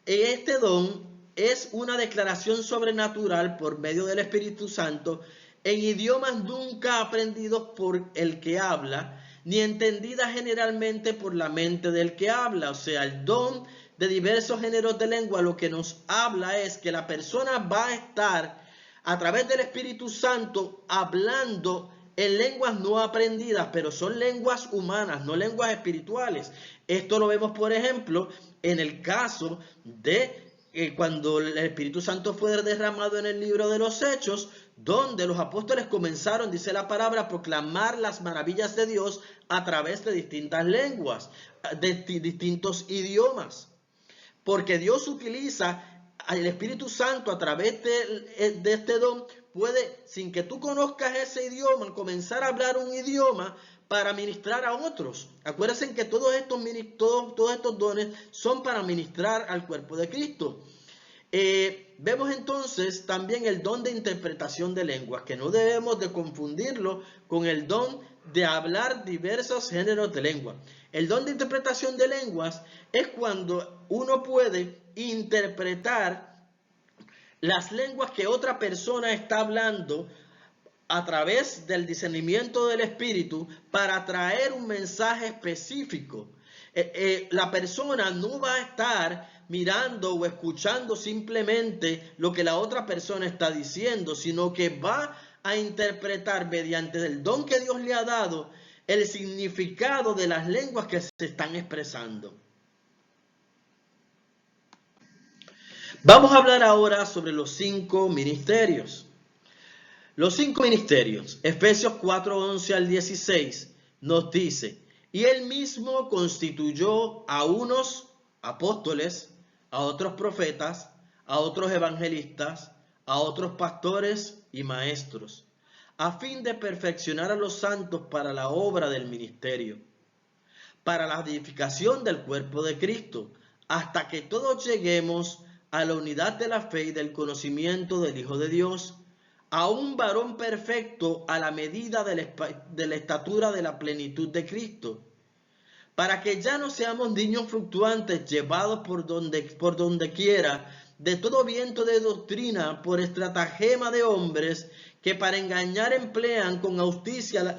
Este don es una declaración sobrenatural por medio del Espíritu Santo en idiomas nunca aprendidos por el que habla, ni entendidas generalmente por la mente del que habla. O sea, el don de diversos géneros de lengua lo que nos habla es que la persona va a estar a través del Espíritu Santo hablando en lenguas no aprendidas, pero son lenguas humanas, no lenguas espirituales. Esto lo vemos, por ejemplo, en el caso de cuando el Espíritu Santo fue derramado en el libro de los Hechos, donde los apóstoles comenzaron, dice la palabra, a proclamar las maravillas de Dios a través de distintas lenguas, de distintos idiomas. Porque Dios utiliza al Espíritu Santo a través de este don, puede, sin que tú conozcas ese idioma, comenzar a hablar un idioma para ministrar a otros. Acuérdense que todos estos dones son para ministrar al cuerpo de Cristo. Vemos entonces también el don de interpretación de lenguas, que no debemos de confundirlo con el don de hablar diversos géneros de lengua. El don de interpretación de lenguas es cuando uno puede interpretar las lenguas que otra persona está hablando a través del discernimiento del Espíritu para traer un mensaje específico. La persona no va a estar mirando o escuchando simplemente lo que la otra persona está diciendo, sino que va a interpretar mediante el don que Dios le ha dado el significado de las lenguas que se están expresando. Vamos a hablar ahora sobre los 5 ministerios. Los 5 ministerios, Efesios 4:11 al 16, nos dice: y él mismo constituyó a unos apóstoles, a otros profetas, a otros evangelistas, a otros pastores y maestros, a fin de perfeccionar a los santos para la obra del ministerio, para la edificación del cuerpo de Cristo, hasta que todos lleguemos a la unidad de la fe y del conocimiento del Hijo de Dios, a un varón perfecto a la medida de la estatura de la plenitud de Cristo, para que ya no seamos niños fluctuantes llevados por donde quiera de todo viento de doctrina por estratagema de hombres que para engañar emplean con astucia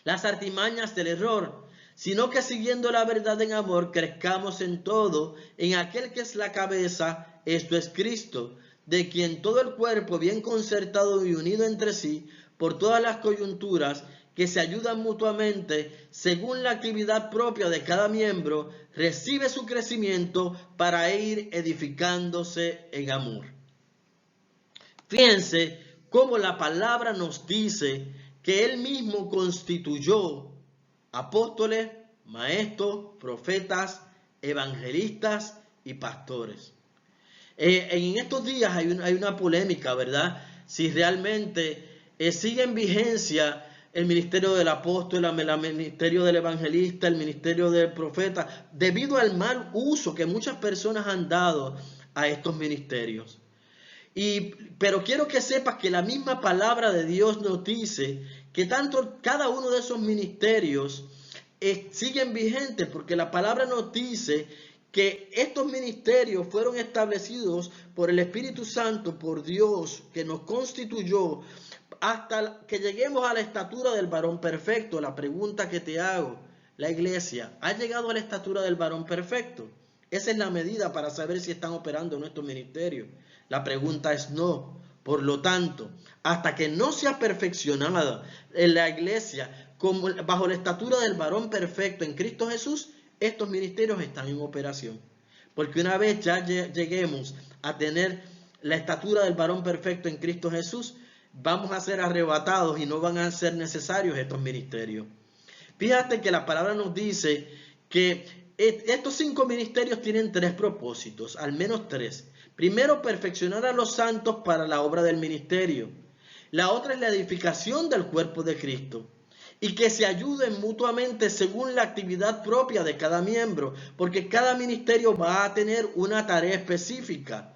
las artimañas del error, sino que siguiendo la verdad en amor crezcamos en todo en aquel que es la cabeza, esto es Cristo, de quien todo el cuerpo bien concertado y unido entre sí por todas las coyunturas que se ayudan mutuamente según la actividad propia de cada miembro, recibe su crecimiento para ir edificándose en amor. Fíjense cómo la palabra nos dice que él mismo constituyó apóstoles, maestros, profetas, evangelistas y pastores. En estos días hay una polémica, ¿verdad? Si realmente sigue en vigencia el ministerio del apóstol, el ministerio del evangelista, el ministerio del profeta, debido al mal uso que muchas personas han dado a estos ministerios. Pero quiero que sepas que la misma palabra de Dios nos dice que cada uno de esos ministerios siguen vigentes, porque la palabra nos dice que estos ministerios fueron establecidos por el Espíritu Santo, por Dios, que nos constituyó hasta que lleguemos a la estatura del varón perfecto. La pregunta que te hago, la iglesia, ¿ha llegado a la estatura del varón perfecto? Esa es la medida para saber si están operando nuestros ministerios. La pregunta es no. Por lo tanto, hasta que no sea perfeccionada en la iglesia bajo la estatura del varón perfecto en Cristo Jesús, estos ministerios están en operación. Porque una vez ya lleguemos a tener la estatura del varón perfecto en Cristo Jesús, vamos a ser arrebatados y no van a ser necesarios estos ministerios. Fíjate que la palabra nos dice que estos 5 ministerios tienen 3 propósitos, al menos 3. Primero, perfeccionar a los santos para la obra del ministerio. La otra es la edificación del cuerpo de Cristo. Y que se ayuden mutuamente según la actividad propia de cada miembro, porque cada ministerio va a tener una tarea específica,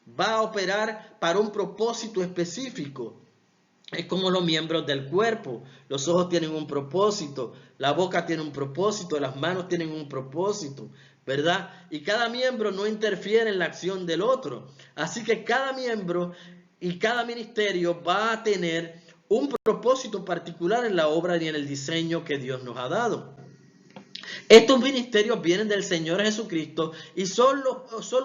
va a operar para un propósito específico. Es como los miembros del cuerpo. Los ojos tienen un propósito, la boca tiene un propósito, las manos tienen un propósito, ¿verdad? Y cada miembro no interfiere en la acción del otro. Así que cada miembro y cada ministerio va a tener un propósito particular en la obra y en el diseño que Dios nos ha dado. Estos ministerios vienen del Señor Jesucristo y solo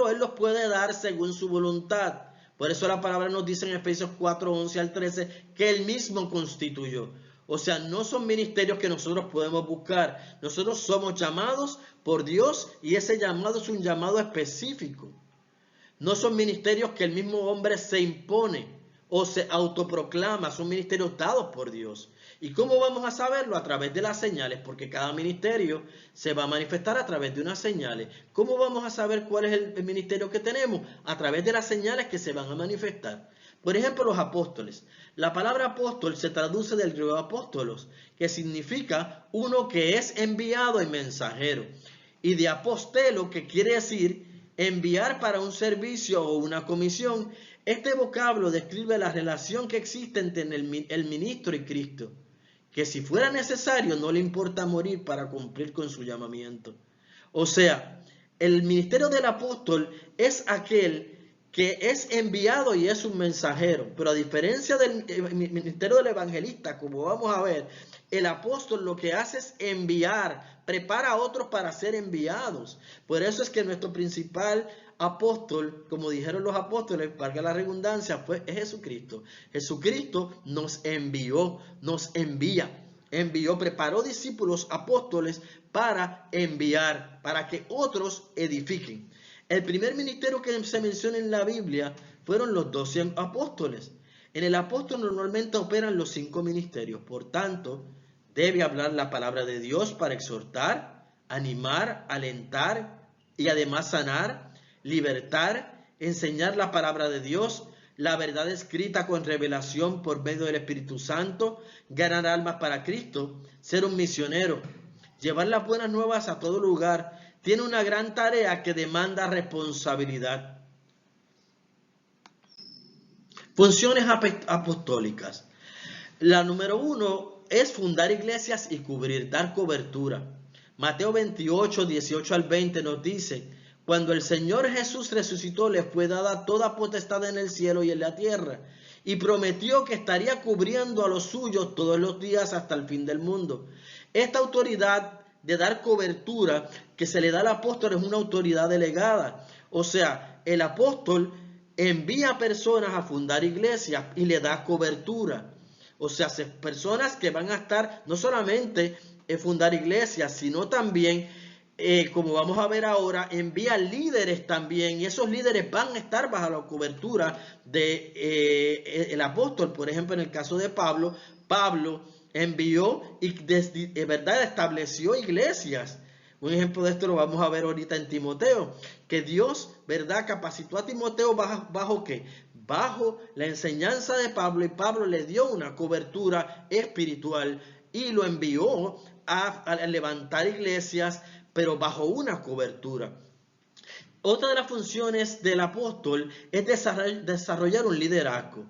Él los puede dar según su voluntad. Por eso la palabra nos dice en Efesios 4:11 al 13 que Él mismo constituyó. O sea, no son ministerios que nosotros podemos buscar. Nosotros somos llamados por Dios y ese llamado es un llamado específico. No son ministerios que el mismo hombre se impone o se autoproclama, son ministerios dados por Dios. ¿Y cómo vamos a saberlo? A través de las señales, porque cada ministerio se va a manifestar a través de unas señales. ¿Cómo vamos a saber cuál es el ministerio que tenemos? A través de las señales que se van a manifestar. Por ejemplo, los apóstoles. La palabra apóstol se traduce del griego apóstolos, que significa uno que es enviado y mensajero. Y de apostelo, que quiere decir enviar para un servicio o una comisión. Este vocablo describe la relación que existe entre el ministro y Cristo, que si fuera necesario no le importa morir para cumplir con su llamamiento. O sea, el ministerio del apóstol es aquel que es enviado y es un mensajero. Pero a diferencia del ministerio del evangelista, como vamos a ver, el apóstol lo que hace es enviar, prepara a otros para ser enviados. Por eso es que nuestro principal apóstol, como dijeron los apóstoles, valga la redundancia, es Jesucristo. Jesucristo nos envió, nos envía. Envió, preparó discípulos, apóstoles para enviar, para que otros edifiquen. El primer ministerio que se menciona en la Biblia fueron los 12 apóstoles. En el apóstol normalmente operan los 5 ministerios. Por tanto, debe hablar la palabra de Dios para exhortar, animar, alentar y además sanar, libertar, enseñar la palabra de Dios, la verdad escrita con revelación por medio del Espíritu Santo, ganar almas para Cristo, ser un misionero, llevar las buenas nuevas a todo lugar. Tiene una gran tarea que demanda responsabilidad. Funciones apostólicas. La número 1 es fundar iglesias y cubrir, dar cobertura. Mateo 28, 18 al 20 nos dice: cuando el Señor Jesús resucitó, le fue dada toda potestad en el cielo y en la tierra, y prometió que estaría cubriendo a los suyos todos los días hasta el fin del mundo. Esta autoridad de dar cobertura que se le da al apóstol es una autoridad delegada. O sea, el apóstol envía personas a fundar iglesias y le da cobertura. O sea, personas que van a estar no solamente en fundar iglesias, sino también, como vamos a ver ahora, envía líderes también. Y esos líderes van a estar bajo la cobertura del apóstol. Por ejemplo, en el caso de Pablo, envió y de verdad estableció iglesias. Un ejemplo de esto lo vamos a ver ahorita en Timoteo, que Dios, verdad, capacitó a Timoteo bajo ¿qué? Bajo la enseñanza de Pablo, y Pablo le dio una cobertura espiritual y lo envió a levantar iglesias, pero bajo una cobertura. Otra de las funciones del apóstol es desarrollar un liderazgo.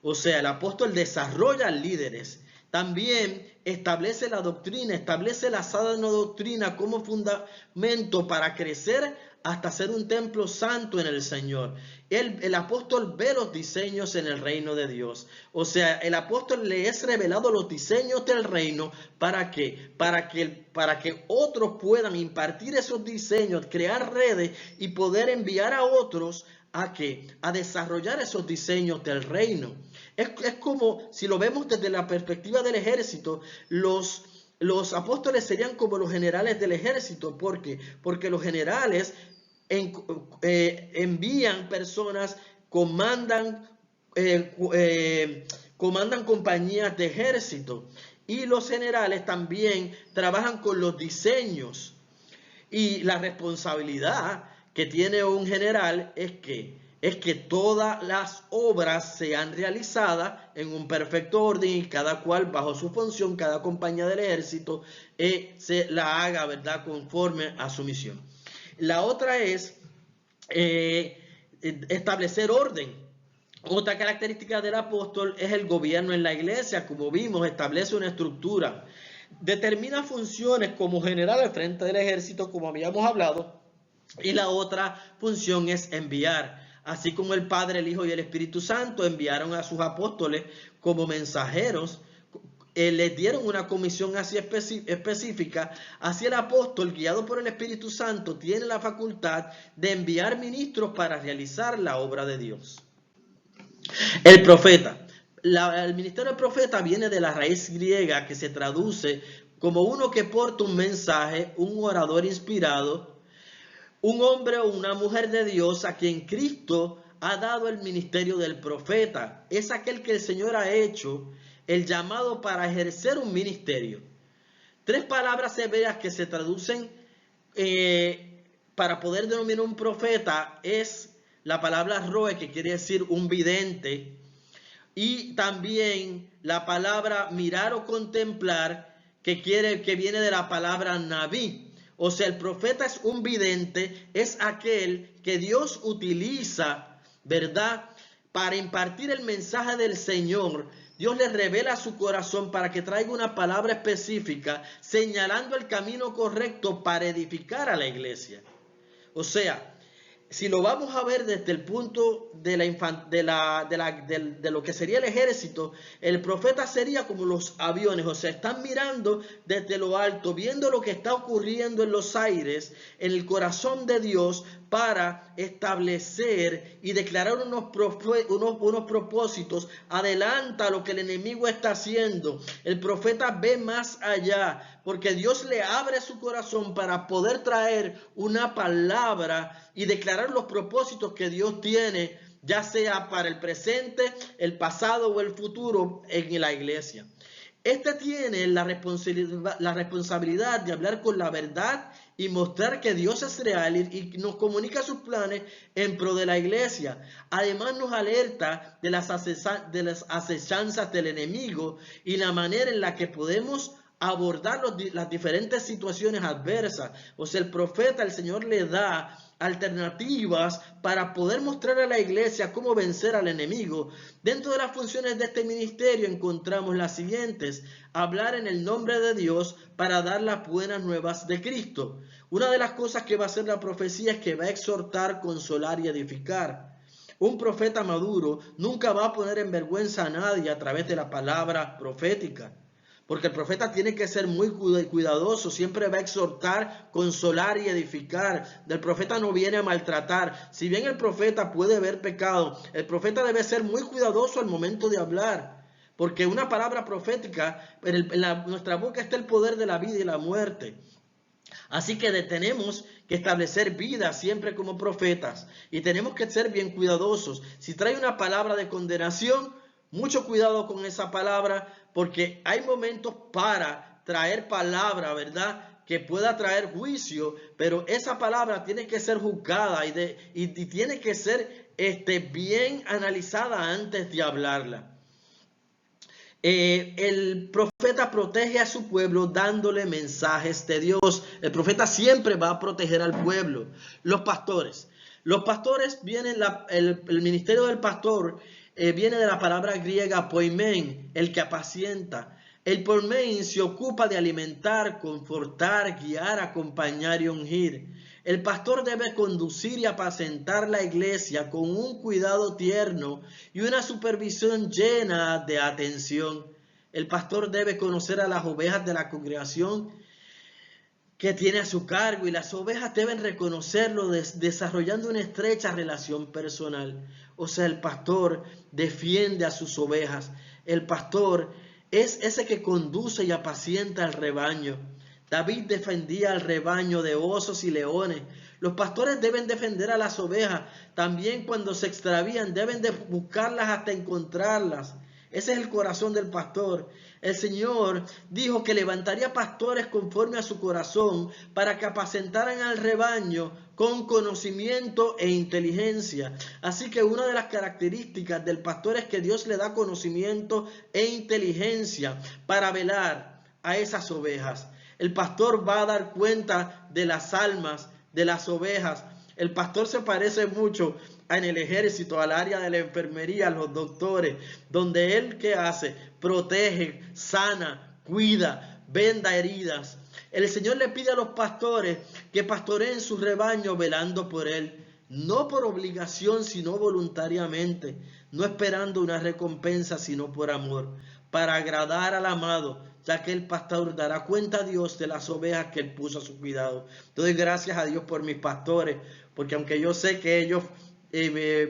O sea, el apóstol desarrolla líderes. También establece la doctrina, establece la sana doctrina como fundamento para crecer hasta ser un templo santo en el Señor. El apóstol ve los diseños en el reino de Dios. O sea, el apóstol le es revelado los diseños del reino. ¿Para qué? Para que otros puedan impartir esos diseños, crear redes y poder enviar a otros ¿a qué? A desarrollar esos diseños del reino. Es como, si lo vemos desde la perspectiva del ejército, los apóstoles serían como los generales del ejército. ¿Por qué? Porque los generales envían personas, comandan compañías de ejército. Y los generales también trabajan con los diseños. Y la responsabilidad que tiene un general es que todas las obras sean realizadas en un perfecto orden y cada cual bajo su función, cada compañía del ejército se la haga, ¿verdad?, conforme a su misión. La otra es establecer orden. Otra característica del apóstol es el gobierno en la iglesia. Como vimos, establece una estructura. Determina funciones como general al frente del ejército, como habíamos hablado. Y la otra función es enviar. Así como el Padre, el Hijo y el Espíritu Santo enviaron a sus apóstoles como mensajeros, les dieron una comisión así específica. Así el apóstol, guiado por el Espíritu Santo, tiene la facultad de enviar ministros para realizar la obra de Dios. El profeta. El ministerio del profeta viene de la raíz griega que se traduce como uno que porta un mensaje, un orador inspirado, un hombre o una mujer de Dios a quien Cristo ha dado el ministerio del profeta. Es aquel que el Señor ha hecho el llamado para ejercer un ministerio. 3 palabras hebreas que se traducen para poder denominar un profeta es la palabra roe, que quiere decir un vidente, y también la palabra mirar o contemplar, que viene de la palabra nabí. O sea, el profeta es un vidente, es aquel que Dios utiliza, ¿verdad?, para impartir el mensaje del Señor. Dios le revela su corazón para que traiga una palabra específica, señalando el camino correcto para edificar a la iglesia. O sea, si lo vamos a ver desde el punto de lo que sería el ejército, el profeta sería como los aviones, o sea, están mirando desde lo alto, viendo lo que está ocurriendo en los aires, en el corazón de Dios, para establecer y declarar unos propósitos. Adelanta lo que el enemigo está haciendo. El profeta ve más allá, porque Dios le abre su corazón para poder traer una palabra y declarar los propósitos que Dios tiene, ya sea para el presente, el pasado o el futuro en la iglesia. Este tiene la responsabilidad de hablar con la verdad y mostrar que Dios es real y nos comunica sus planes en pro de la iglesia. Además nos alerta de las acechanzas del enemigo y la manera en la que podemos abordar las diferentes situaciones adversas. O sea, el profeta, el Señor le da alternativas para poder mostrar a la iglesia cómo vencer al enemigo. Dentro de las funciones de este ministerio encontramos las siguientes: hablar en el nombre de Dios para dar las buenas nuevas de Cristo. Una de las cosas que va a hacer la profecía es que va a exhortar, consolar y edificar. Un profeta maduro nunca va a poner en vergüenza a nadie a través de la palabra profética, porque el profeta tiene que ser muy cuidadoso, siempre va a exhortar, consolar y edificar. El profeta no viene a maltratar. Si bien el profeta puede ver pecado, el profeta debe ser muy cuidadoso al momento de hablar, porque una palabra profética, en nuestra boca está el poder de la vida y la muerte. Así que tenemos que establecer vida siempre como profetas y tenemos que ser bien cuidadosos. Si trae una palabra de condenación, mucho cuidado con esa palabra, porque hay momentos para traer palabra, ¿verdad?, que pueda traer juicio, pero esa palabra tiene que ser juzgada y tiene que ser bien analizada antes de hablarla. El profeta protege a su pueblo dándole mensajes de Dios. El profeta siempre va a proteger al pueblo. Los pastores vienen, el ministerio del pastor viene de la palabra griega poimen, el que apacienta. El poimen se ocupa de alimentar, confortar, guiar, acompañar y ungir. El pastor debe conducir y apacentar la iglesia con un cuidado tierno y una supervisión llena de atención. El pastor debe conocer a las ovejas de la congregación que tiene a su cargo, y las ovejas deben reconocerlo desarrollando una estrecha relación personal. O sea, el pastor defiende a sus ovejas. El pastor es ese que conduce y apacienta al rebaño. David defendía al rebaño de osos y leones. Los pastores deben defender a las ovejas. También cuando se extravían deben de buscarlas hasta encontrarlas. Ese es el corazón del pastor. El Señor dijo que levantaría pastores conforme a su corazón para que apacentaran al rebaño con conocimiento e inteligencia. Así que una de las características del pastor es que Dios le da conocimiento e inteligencia para velar a esas ovejas. El pastor va a dar cuenta de las almas de las ovejas. El pastor se parece mucho en el ejército, al área de la enfermería, a los doctores, donde él, ¿qué hace? Protege, sana, cuida, venda heridas. El Señor le pide a los pastores que pastoreen su rebaño velando por él, no por obligación, sino voluntariamente, no esperando una recompensa, sino por amor, para agradar al amado, ya que el pastor dará cuenta a Dios de las ovejas que él puso a su cuidado. Doy gracias a Dios por mis pastores, porque aunque yo sé que ellos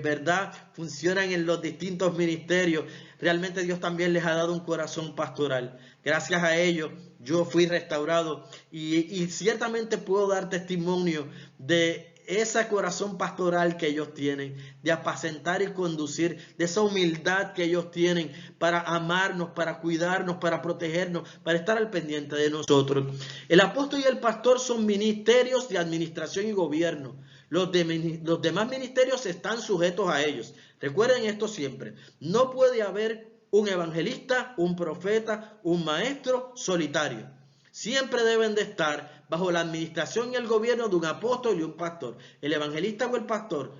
verdad funcionan en los distintos ministerios, realmente Dios también les ha dado un corazón pastoral. Gracias a ellos yo fui restaurado y ciertamente puedo dar testimonio de ese corazón pastoral que ellos tienen, de apacentar y conducir, de esa humildad que ellos tienen para amarnos, para cuidarnos, para protegernos, para estar al pendiente de nosotros. El apóstol y el pastor son ministerios de administración y gobierno. Los demás ministerios están sujetos a ellos. Recuerden esto siempre. No puede haber un evangelista, un profeta, un maestro solitario. Siempre deben de estar bajo la administración y el gobierno de un apóstol y un pastor. El evangelista o el pastor,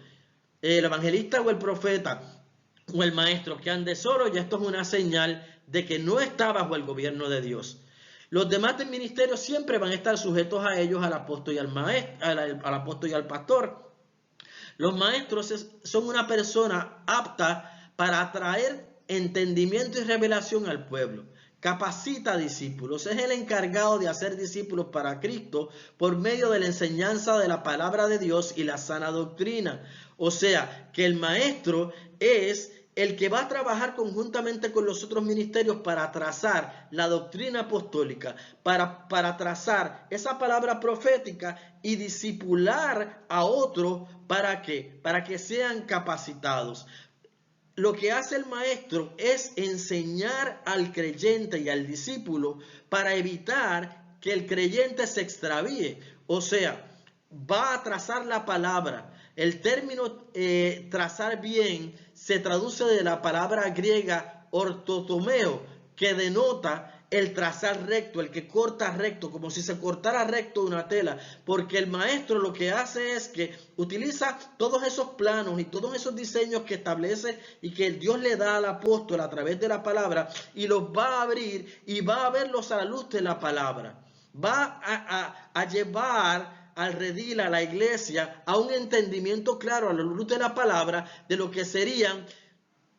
el evangelista o el profeta o el maestro que ande solo, ya esto es una señal de que no está bajo el gobierno de Dios. Los demás del ministerio siempre van a estar sujetos a ellos, al apóstol y al maestro, al apóstol y al pastor. Los maestros son una persona apta para atraer entendimiento y revelación al pueblo. Capacita discípulos, es el encargado de hacer discípulos para Cristo por medio de la enseñanza de la palabra de Dios y la sana doctrina. O sea, que el maestro es el que va a trabajar conjuntamente con los otros ministerios para trazar la doctrina apostólica, para trazar esa palabra profética y discipular a otros. ¿Para qué? Para que sean capacitados. Lo que hace el maestro es enseñar al creyente y al discípulo para evitar que el creyente se extravíe. O sea, va a trazar la palabra. El término trazar bien se traduce de la palabra griega ortotomeo, que denota el trazar recto, el que corta recto, como si se cortara recto una tela, porque el maestro lo que hace es que utiliza todos esos planos y todos esos diseños que establece y que Dios le da al apóstol a través de la palabra, y los va a abrir y va a verlos a la luz de la palabra. Va a llevar al redil, a la iglesia, a un entendimiento claro a la luz de la palabra de lo que serían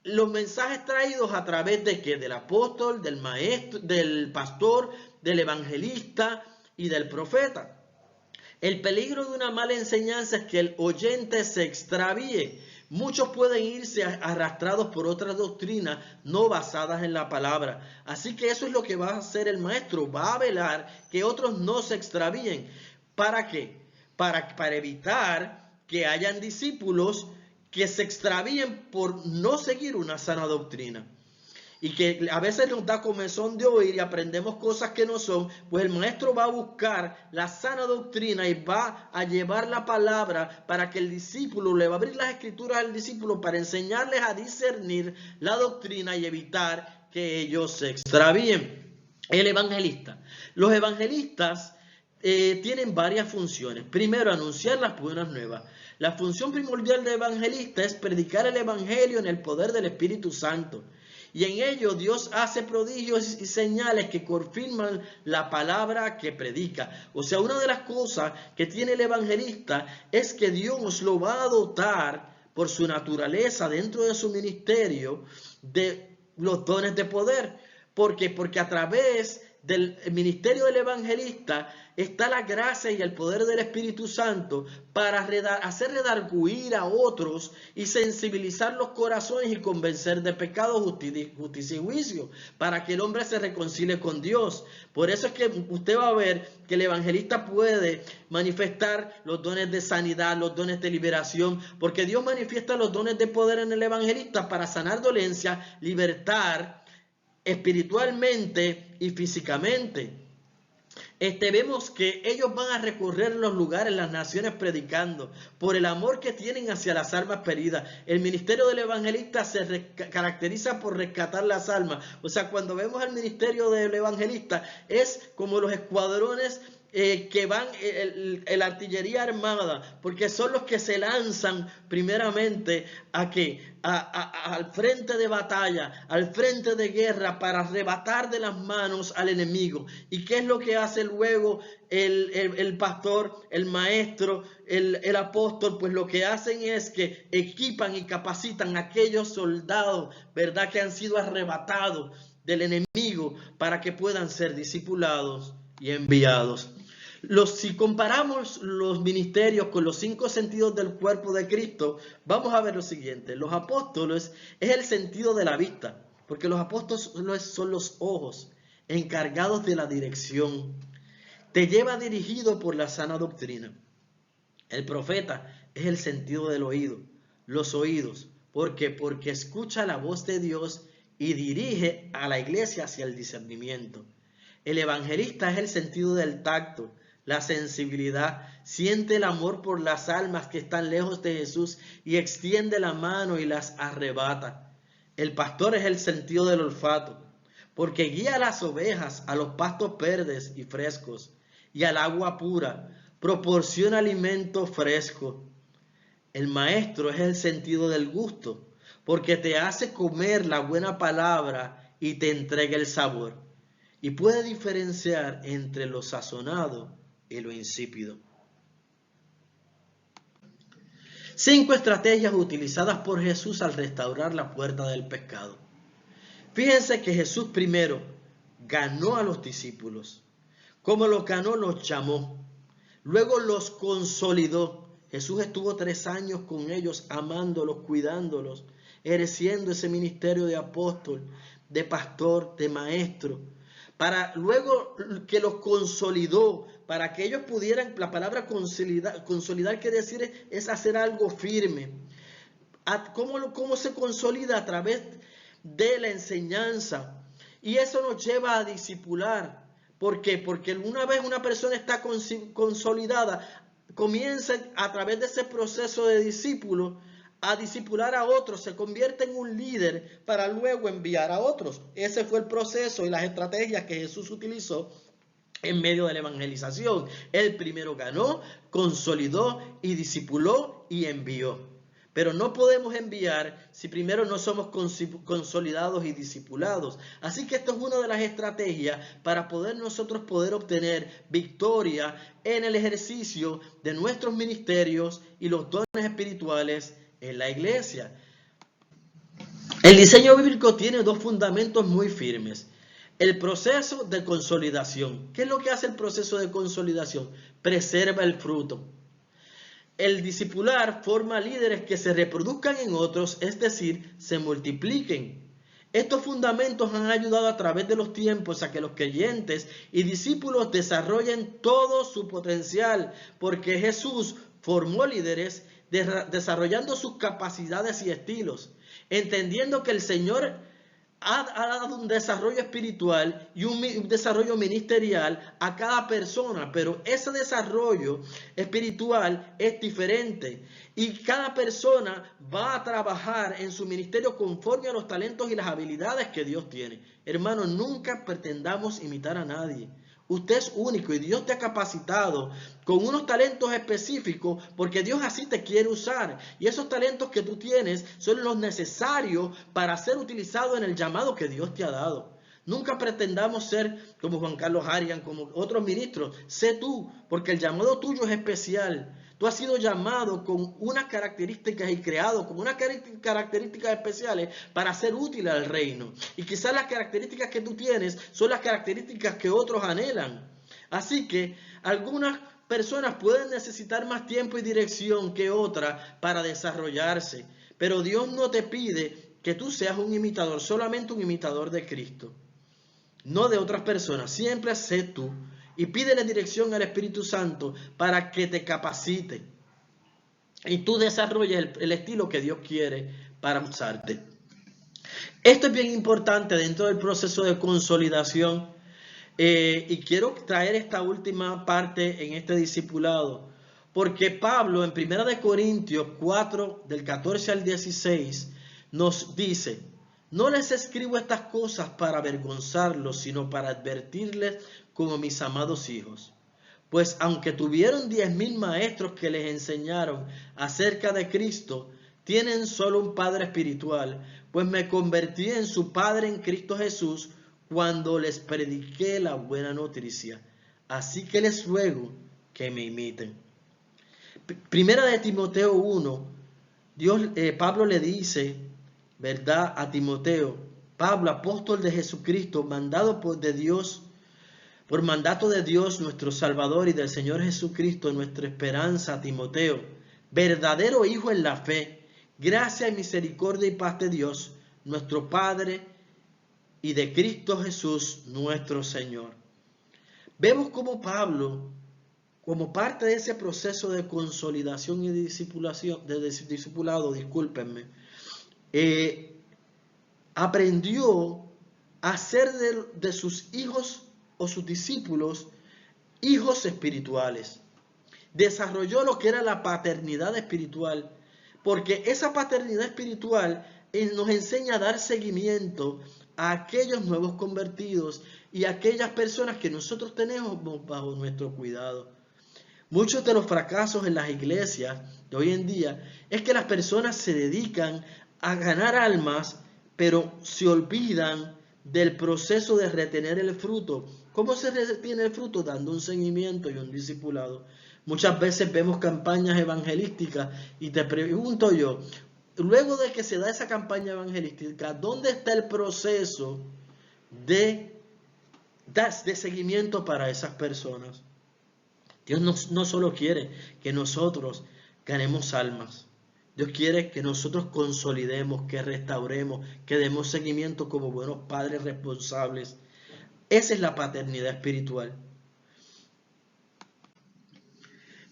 los mensajes traídos a través de ¿qué? Del apóstol, del maestro, del pastor, del evangelista y del profeta. El peligro de una mala enseñanza es que el oyente se extravíe. Muchos pueden irse arrastrados por otras doctrinas no basadas en la palabra. Así que eso es lo que va a hacer el maestro. Va a velar que otros no se extravíen. ¿Para qué? Para evitar que hayan discípulos que se extravíen por no seguir una sana doctrina. Y que a veces nos da comezón de oír y aprendemos cosas que no son, pues el maestro va a buscar la sana doctrina y va a llevar la palabra para que el discípulo, le va a abrir las escrituras al discípulo para enseñarles a discernir la doctrina y evitar que ellos se extravíen. El evangelista. Los evangelistas tienen varias funciones. Primero, anunciar las buenas nuevas. La función primordial del evangelista es predicar el evangelio en el poder del Espíritu Santo. Y en ello Dios hace prodigios y señales que confirman la palabra que predica. O sea, una de las cosas que tiene el evangelista es que Dios lo va a dotar por su naturaleza dentro de su ministerio de los dones de poder. ¿Por qué? Porque a través del ministerio del evangelista está la gracia y el poder del Espíritu Santo para hacer redarguir a otros y sensibilizar los corazones y convencer de pecado, justicia y juicio, para que el hombre se reconcilie con Dios. Por eso es que usted va a ver que el evangelista puede manifestar los dones de sanidad, los dones de liberación, porque Dios manifiesta los dones de poder en el evangelista para sanar dolencia, libertar espiritualmente y físicamente. Vemos que ellos van a recorrer los lugares, las naciones predicando por el amor que tienen hacia las almas perdidas. El ministerio del evangelista se caracteriza por rescatar las almas. O sea, cuando vemos el ministerio del evangelista es como los escuadrones que van, la artillería armada, porque son los que se lanzan primeramente al frente de batalla, al frente de guerra, para arrebatar de las manos al enemigo. ¿Y qué es lo que hace luego el pastor, el maestro, el apóstol? Pues lo que hacen es que equipan y capacitan a aquellos soldados, ¿verdad?, que han sido arrebatados del enemigo para que puedan ser discipulados y enviados. Si comparamos los ministerios con los 5 sentidos del cuerpo de Cristo, vamos a ver lo siguiente. Los apóstoles es el sentido de la vista, porque los apóstoles son los ojos encargados de la dirección. Te lleva dirigido por la sana doctrina. El profeta es el sentido del oído, los oídos. ¿Por qué? Porque escucha la voz de Dios y dirige a la iglesia hacia el discernimiento. El evangelista es el sentido del tacto, la sensibilidad, siente el amor por las almas que están lejos de Jesús y extiende la mano y las arrebata. El pastor es el sentido del olfato, porque guía a las ovejas a los pastos verdes y frescos y al agua pura, proporciona alimento fresco. El maestro es el sentido del gusto, porque te hace comer la buena palabra y te entrega el sabor, y puede diferenciar entre lo sazonado y lo insípido. 5 estrategias utilizadas por Jesús al restaurar la puerta del pescado. Fíjense que Jesús primero ganó a los discípulos. Como los ganó, los llamó. Luego los consolidó. Jesús estuvo 3 años con ellos, amándolos, cuidándolos, ejerciendo ese ministerio de apóstol, de pastor, de maestro. Para luego que los consolidó, para que ellos pudieran, la palabra consolidar quiere decir es hacer algo firme. ¿Cómo se consolida? A través de la enseñanza. Y eso nos lleva a discipular. ¿Por qué? Porque una vez una persona está consolidada, comienza a través de ese proceso de discípulo a discipular a otros, se convierte en un líder para luego enviar a otros. Ese fue el proceso y las estrategias que Jesús utilizó en medio de la evangelización. Él primero ganó, consolidó y discipuló y envió. Pero no podemos enviar si primero no somos consolidados y discipulados. Así que esto es una de las estrategias para nosotros poder obtener victoria en el ejercicio de nuestros ministerios y los dones espirituales en la iglesia. El diseño bíblico tiene 2 fundamentos muy firmes. El proceso de consolidación. ¿Qué es lo que hace el proceso de consolidación? Preserva el fruto. El discipular forma líderes que se reproduzcan en otros, es decir, se multipliquen. Estos fundamentos han ayudado a través de los tiempos a que los creyentes y discípulos desarrollen todo su potencial, porque Jesús formó líderes desarrollando sus capacidades y estilos, entendiendo que el Señor ha dado un desarrollo espiritual y un desarrollo ministerial a cada persona, pero ese desarrollo espiritual es diferente y cada persona va a trabajar en su ministerio conforme a los talentos y las habilidades que Dios tiene. Hermanos, nunca pretendamos imitar a nadie. Usted es único y Dios te ha capacitado con unos talentos específicos porque Dios así te quiere usar. Y esos talentos que tú tienes son los necesarios para ser utilizados en el llamado que Dios te ha dado. Nunca pretendamos ser como Juan Carlos Arias, como otros ministros. Sé tú, porque el llamado tuyo es especial. Tú has sido llamado con unas características y creado con unas características especiales para ser útil al reino. Y quizás las características que tú tienes son las características que otros anhelan. Así que algunas personas pueden necesitar más tiempo y dirección que otras para desarrollarse. Pero Dios no te pide que tú seas un imitador, solamente un imitador de Cristo. No de otras personas. Siempre sé tú. Y pídele dirección al Espíritu Santo para que te capacite. Y tú desarrolles el estilo que Dios quiere para usarte. Esto es bien importante dentro del proceso de consolidación. Y quiero traer esta última parte en este discipulado. Porque Pablo en 1 Corintios 4, del 14 al 16, nos dice: no les escribo estas cosas para avergonzarlos, sino para advertirles como mis amados hijos. Pues aunque tuvieron 10,000 maestros que les enseñaron acerca de Cristo, tienen solo un Padre espiritual, pues me convertí en su Padre en Cristo Jesús cuando les prediqué la buena noticia. Así que les ruego que me imiten. Primera de Timoteo 1, Pablo le dice, ¿verdad?, a Timoteo: Pablo, apóstol de Jesucristo, mandado por mandato de Dios nuestro Salvador y del Señor Jesucristo, nuestra esperanza, a Timoteo, verdadero hijo en la fe, gracia y misericordia y paz de Dios, nuestro Padre, y de Cristo Jesús, nuestro Señor. Vemos cómo Pablo, como parte de ese proceso de consolidación y de discipulado, aprendió a hacer de sus hijos o sus discípulos hijos espirituales. Desarrolló lo que era la paternidad espiritual, porque esa paternidad espiritual nos enseña a dar seguimiento a aquellos nuevos convertidos y a aquellas personas que nosotros tenemos bajo nuestro cuidado. Muchos de los fracasos en las iglesias de hoy en día es que las personas se dedican a ganar almas, pero se olvidan del proceso de retener el fruto. ¿Cómo se retiene el fruto? Dando un seguimiento y un discipulado. Muchas veces vemos campañas evangelísticas y te pregunto yo, luego de que se da esa campaña evangelística, ¿dónde está el proceso de seguimiento para esas personas? Dios no solo quiere que nosotros ganemos almas. Dios quiere que nosotros consolidemos, que restauremos, que demos seguimiento como buenos padres responsables. Esa es la paternidad espiritual.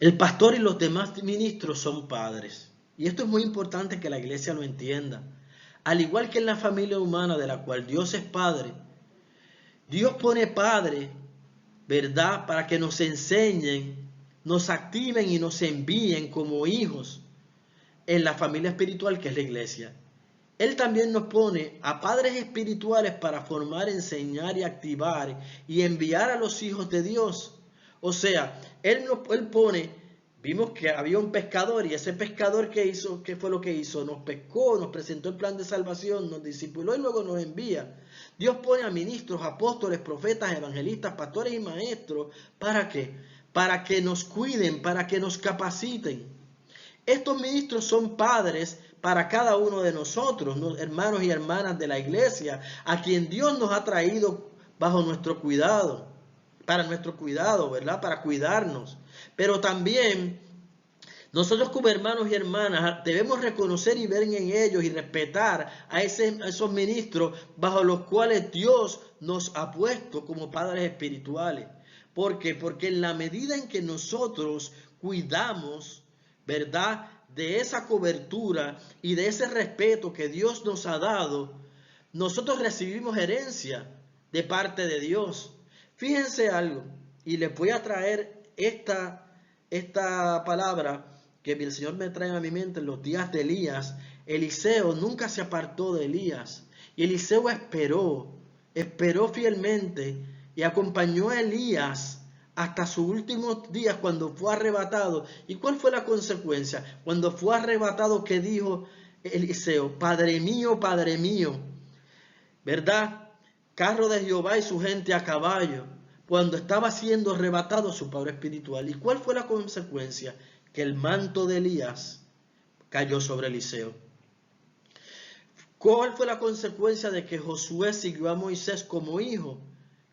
El pastor y los demás ministros son padres. Y esto es muy importante que la iglesia lo entienda. Al igual que en la familia humana de la cual Dios es padre, Dios pone padre, ¿verdad?, para que nos enseñen, nos activen y nos envíen como hijos en la familia espiritual que es la iglesia. Él también nos pone a padres espirituales para formar, enseñar y activar y enviar a los hijos de Dios. O sea, Él pone, vimos que había un pescador y ese pescador ¿qué hizo? ¿Qué fue lo que hizo? Nos pescó, nos presentó el plan de salvación, nos discipuló y luego nos envía. Dios pone a ministros, apóstoles, profetas, evangelistas, pastores y maestros. ¿Para qué? Para que nos cuiden, para que nos capaciten. Estos ministros son padres para cada uno de nosotros, hermanos y hermanas de la iglesia, a quien Dios nos ha traído bajo nuestro cuidado, para nuestro cuidado, ¿verdad? Para cuidarnos. Pero también nosotros como hermanos y hermanas debemos reconocer y ver en ellos y respetar a esos ministros bajo los cuales Dios nos ha puesto como padres espirituales. ¿Por qué? Porque en la medida en que nosotros cuidamos, ¿verdad?, de esa cobertura y de ese respeto que Dios nos ha dado, nosotros recibimos herencia de parte de Dios. Fíjense algo, y les voy a traer esta palabra que el Señor me trae a mi mente en los días de Elías. Eliseo nunca se apartó de Elías, y Eliseo esperó fielmente y acompañó a Elías hasta sus últimos días cuando fue arrebatado. ¿Y cuál fue la consecuencia? Cuando fue arrebatado, ¿qué dijo Eliseo? Padre mío, ¿verdad? Carro de Jehová y su gente a caballo. Cuando estaba siendo arrebatado su padre espiritual. ¿Y cuál fue la consecuencia? Que el manto de Elías cayó sobre Eliseo. ¿Cuál fue la consecuencia de que Josué siguió a Moisés como hijo?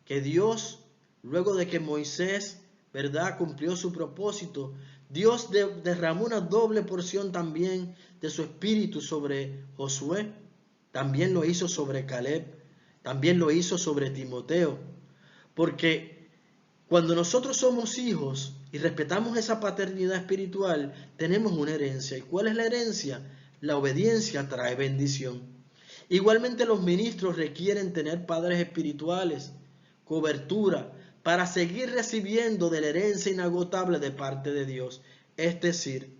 Que Dios, luego de que Moisés, ¿verdad?, cumplió su propósito, Dios derramó una doble porción también de su espíritu sobre Josué. También lo hizo sobre Caleb. También lo hizo sobre Timoteo. Porque cuando nosotros somos hijos y respetamos esa paternidad espiritual, tenemos una herencia. ¿Y cuál es la herencia? La obediencia trae bendición. Igualmente los ministros requieren tener padres espirituales, cobertura, para seguir recibiendo de la herencia inagotable de parte de Dios. Es decir,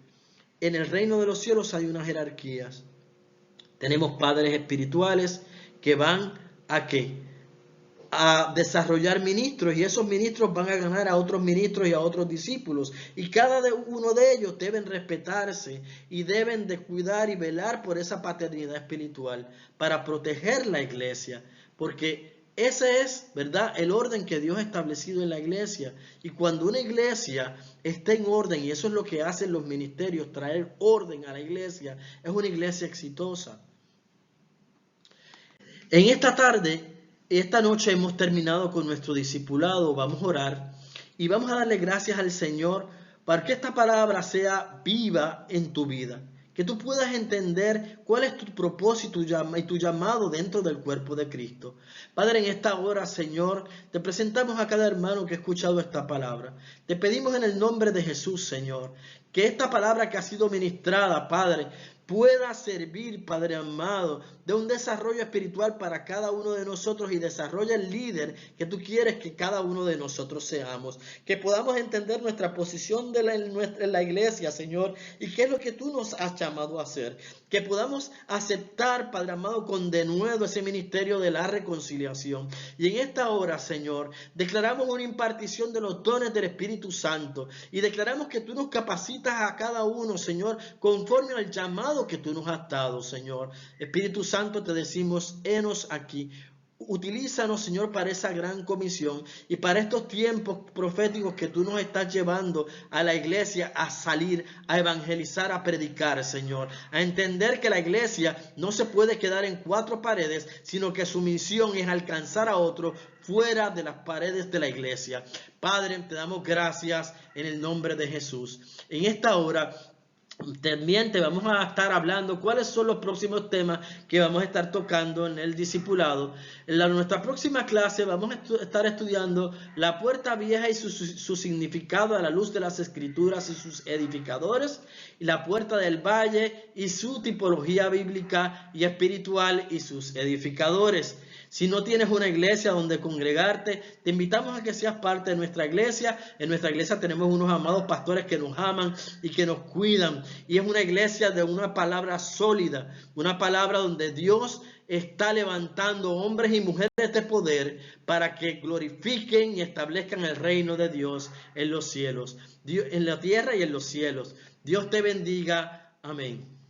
en el reino de los cielos hay unas jerarquías. Tenemos padres espirituales que van a ¿qué? A desarrollar ministros, y esos ministros van a ganar a otros ministros y a otros discípulos, y cada uno de ellos deben respetarse y deben de cuidar y velar por esa paternidad espiritual para proteger la iglesia, porque ese es, ¿verdad?, el orden que Dios ha establecido en la iglesia. Y cuando una iglesia está en orden, y eso es lo que hacen los ministerios, traer orden a la iglesia, es una iglesia exitosa. En esta noche hemos terminado con nuestro discipulado. Vamos a orar y vamos a darle gracias al Señor para que esta palabra sea viva en tu vida. Que tú puedas entender cuál es tu propósito y tu llamado dentro del cuerpo de Cristo. Padre, en esta hora, Señor, te presentamos a cada hermano que ha escuchado esta palabra. Te pedimos en el nombre de Jesús, Señor, que esta palabra que ha sido ministrada, Padre, pueda servir, Padre amado, de un desarrollo espiritual para cada uno de nosotros y desarrolle el líder que tú quieres que cada uno de nosotros seamos. Que podamos entender nuestra posición en la iglesia, Señor, y qué es lo que tú nos has llamado a hacer. Que podamos aceptar, Padre amado, con denuedo ese ministerio de la reconciliación. Y en esta hora, Señor, declaramos una impartición de los dones del Espíritu Santo y declaramos que tú nos capacitas a cada uno, Señor, conforme al llamado que tú nos has dado, Señor. Espíritu Santo, te decimos, henos aquí. Utilízanos, Señor, para esa gran comisión y para estos tiempos proféticos que tú nos estás llevando a la iglesia a salir, a evangelizar, a predicar, Señor. A entender que la iglesia no se puede quedar en cuatro paredes, sino que su misión es alcanzar a otros fuera de las paredes de la iglesia. Padre, te damos gracias en el nombre de Jesús. En esta hora también te vamos a estar hablando cuáles son los próximos temas que vamos a estar tocando en el discipulado. En nuestra próxima clase vamos a estar estudiando la puerta vieja y su significado a la luz de las escrituras y sus edificadores, y la puerta del valle y su tipología bíblica y espiritual y sus edificadores. Si no tienes una iglesia donde congregarte, te invitamos a que seas parte de nuestra iglesia. En nuestra iglesia tenemos unos amados pastores que nos aman y que nos cuidan. Y es una iglesia de una palabra sólida, una palabra donde Dios está levantando hombres y mujeres de poder para que glorifiquen y establezcan el reino de Dios en los cielos, en la tierra y en los cielos. Dios te bendiga. Amén.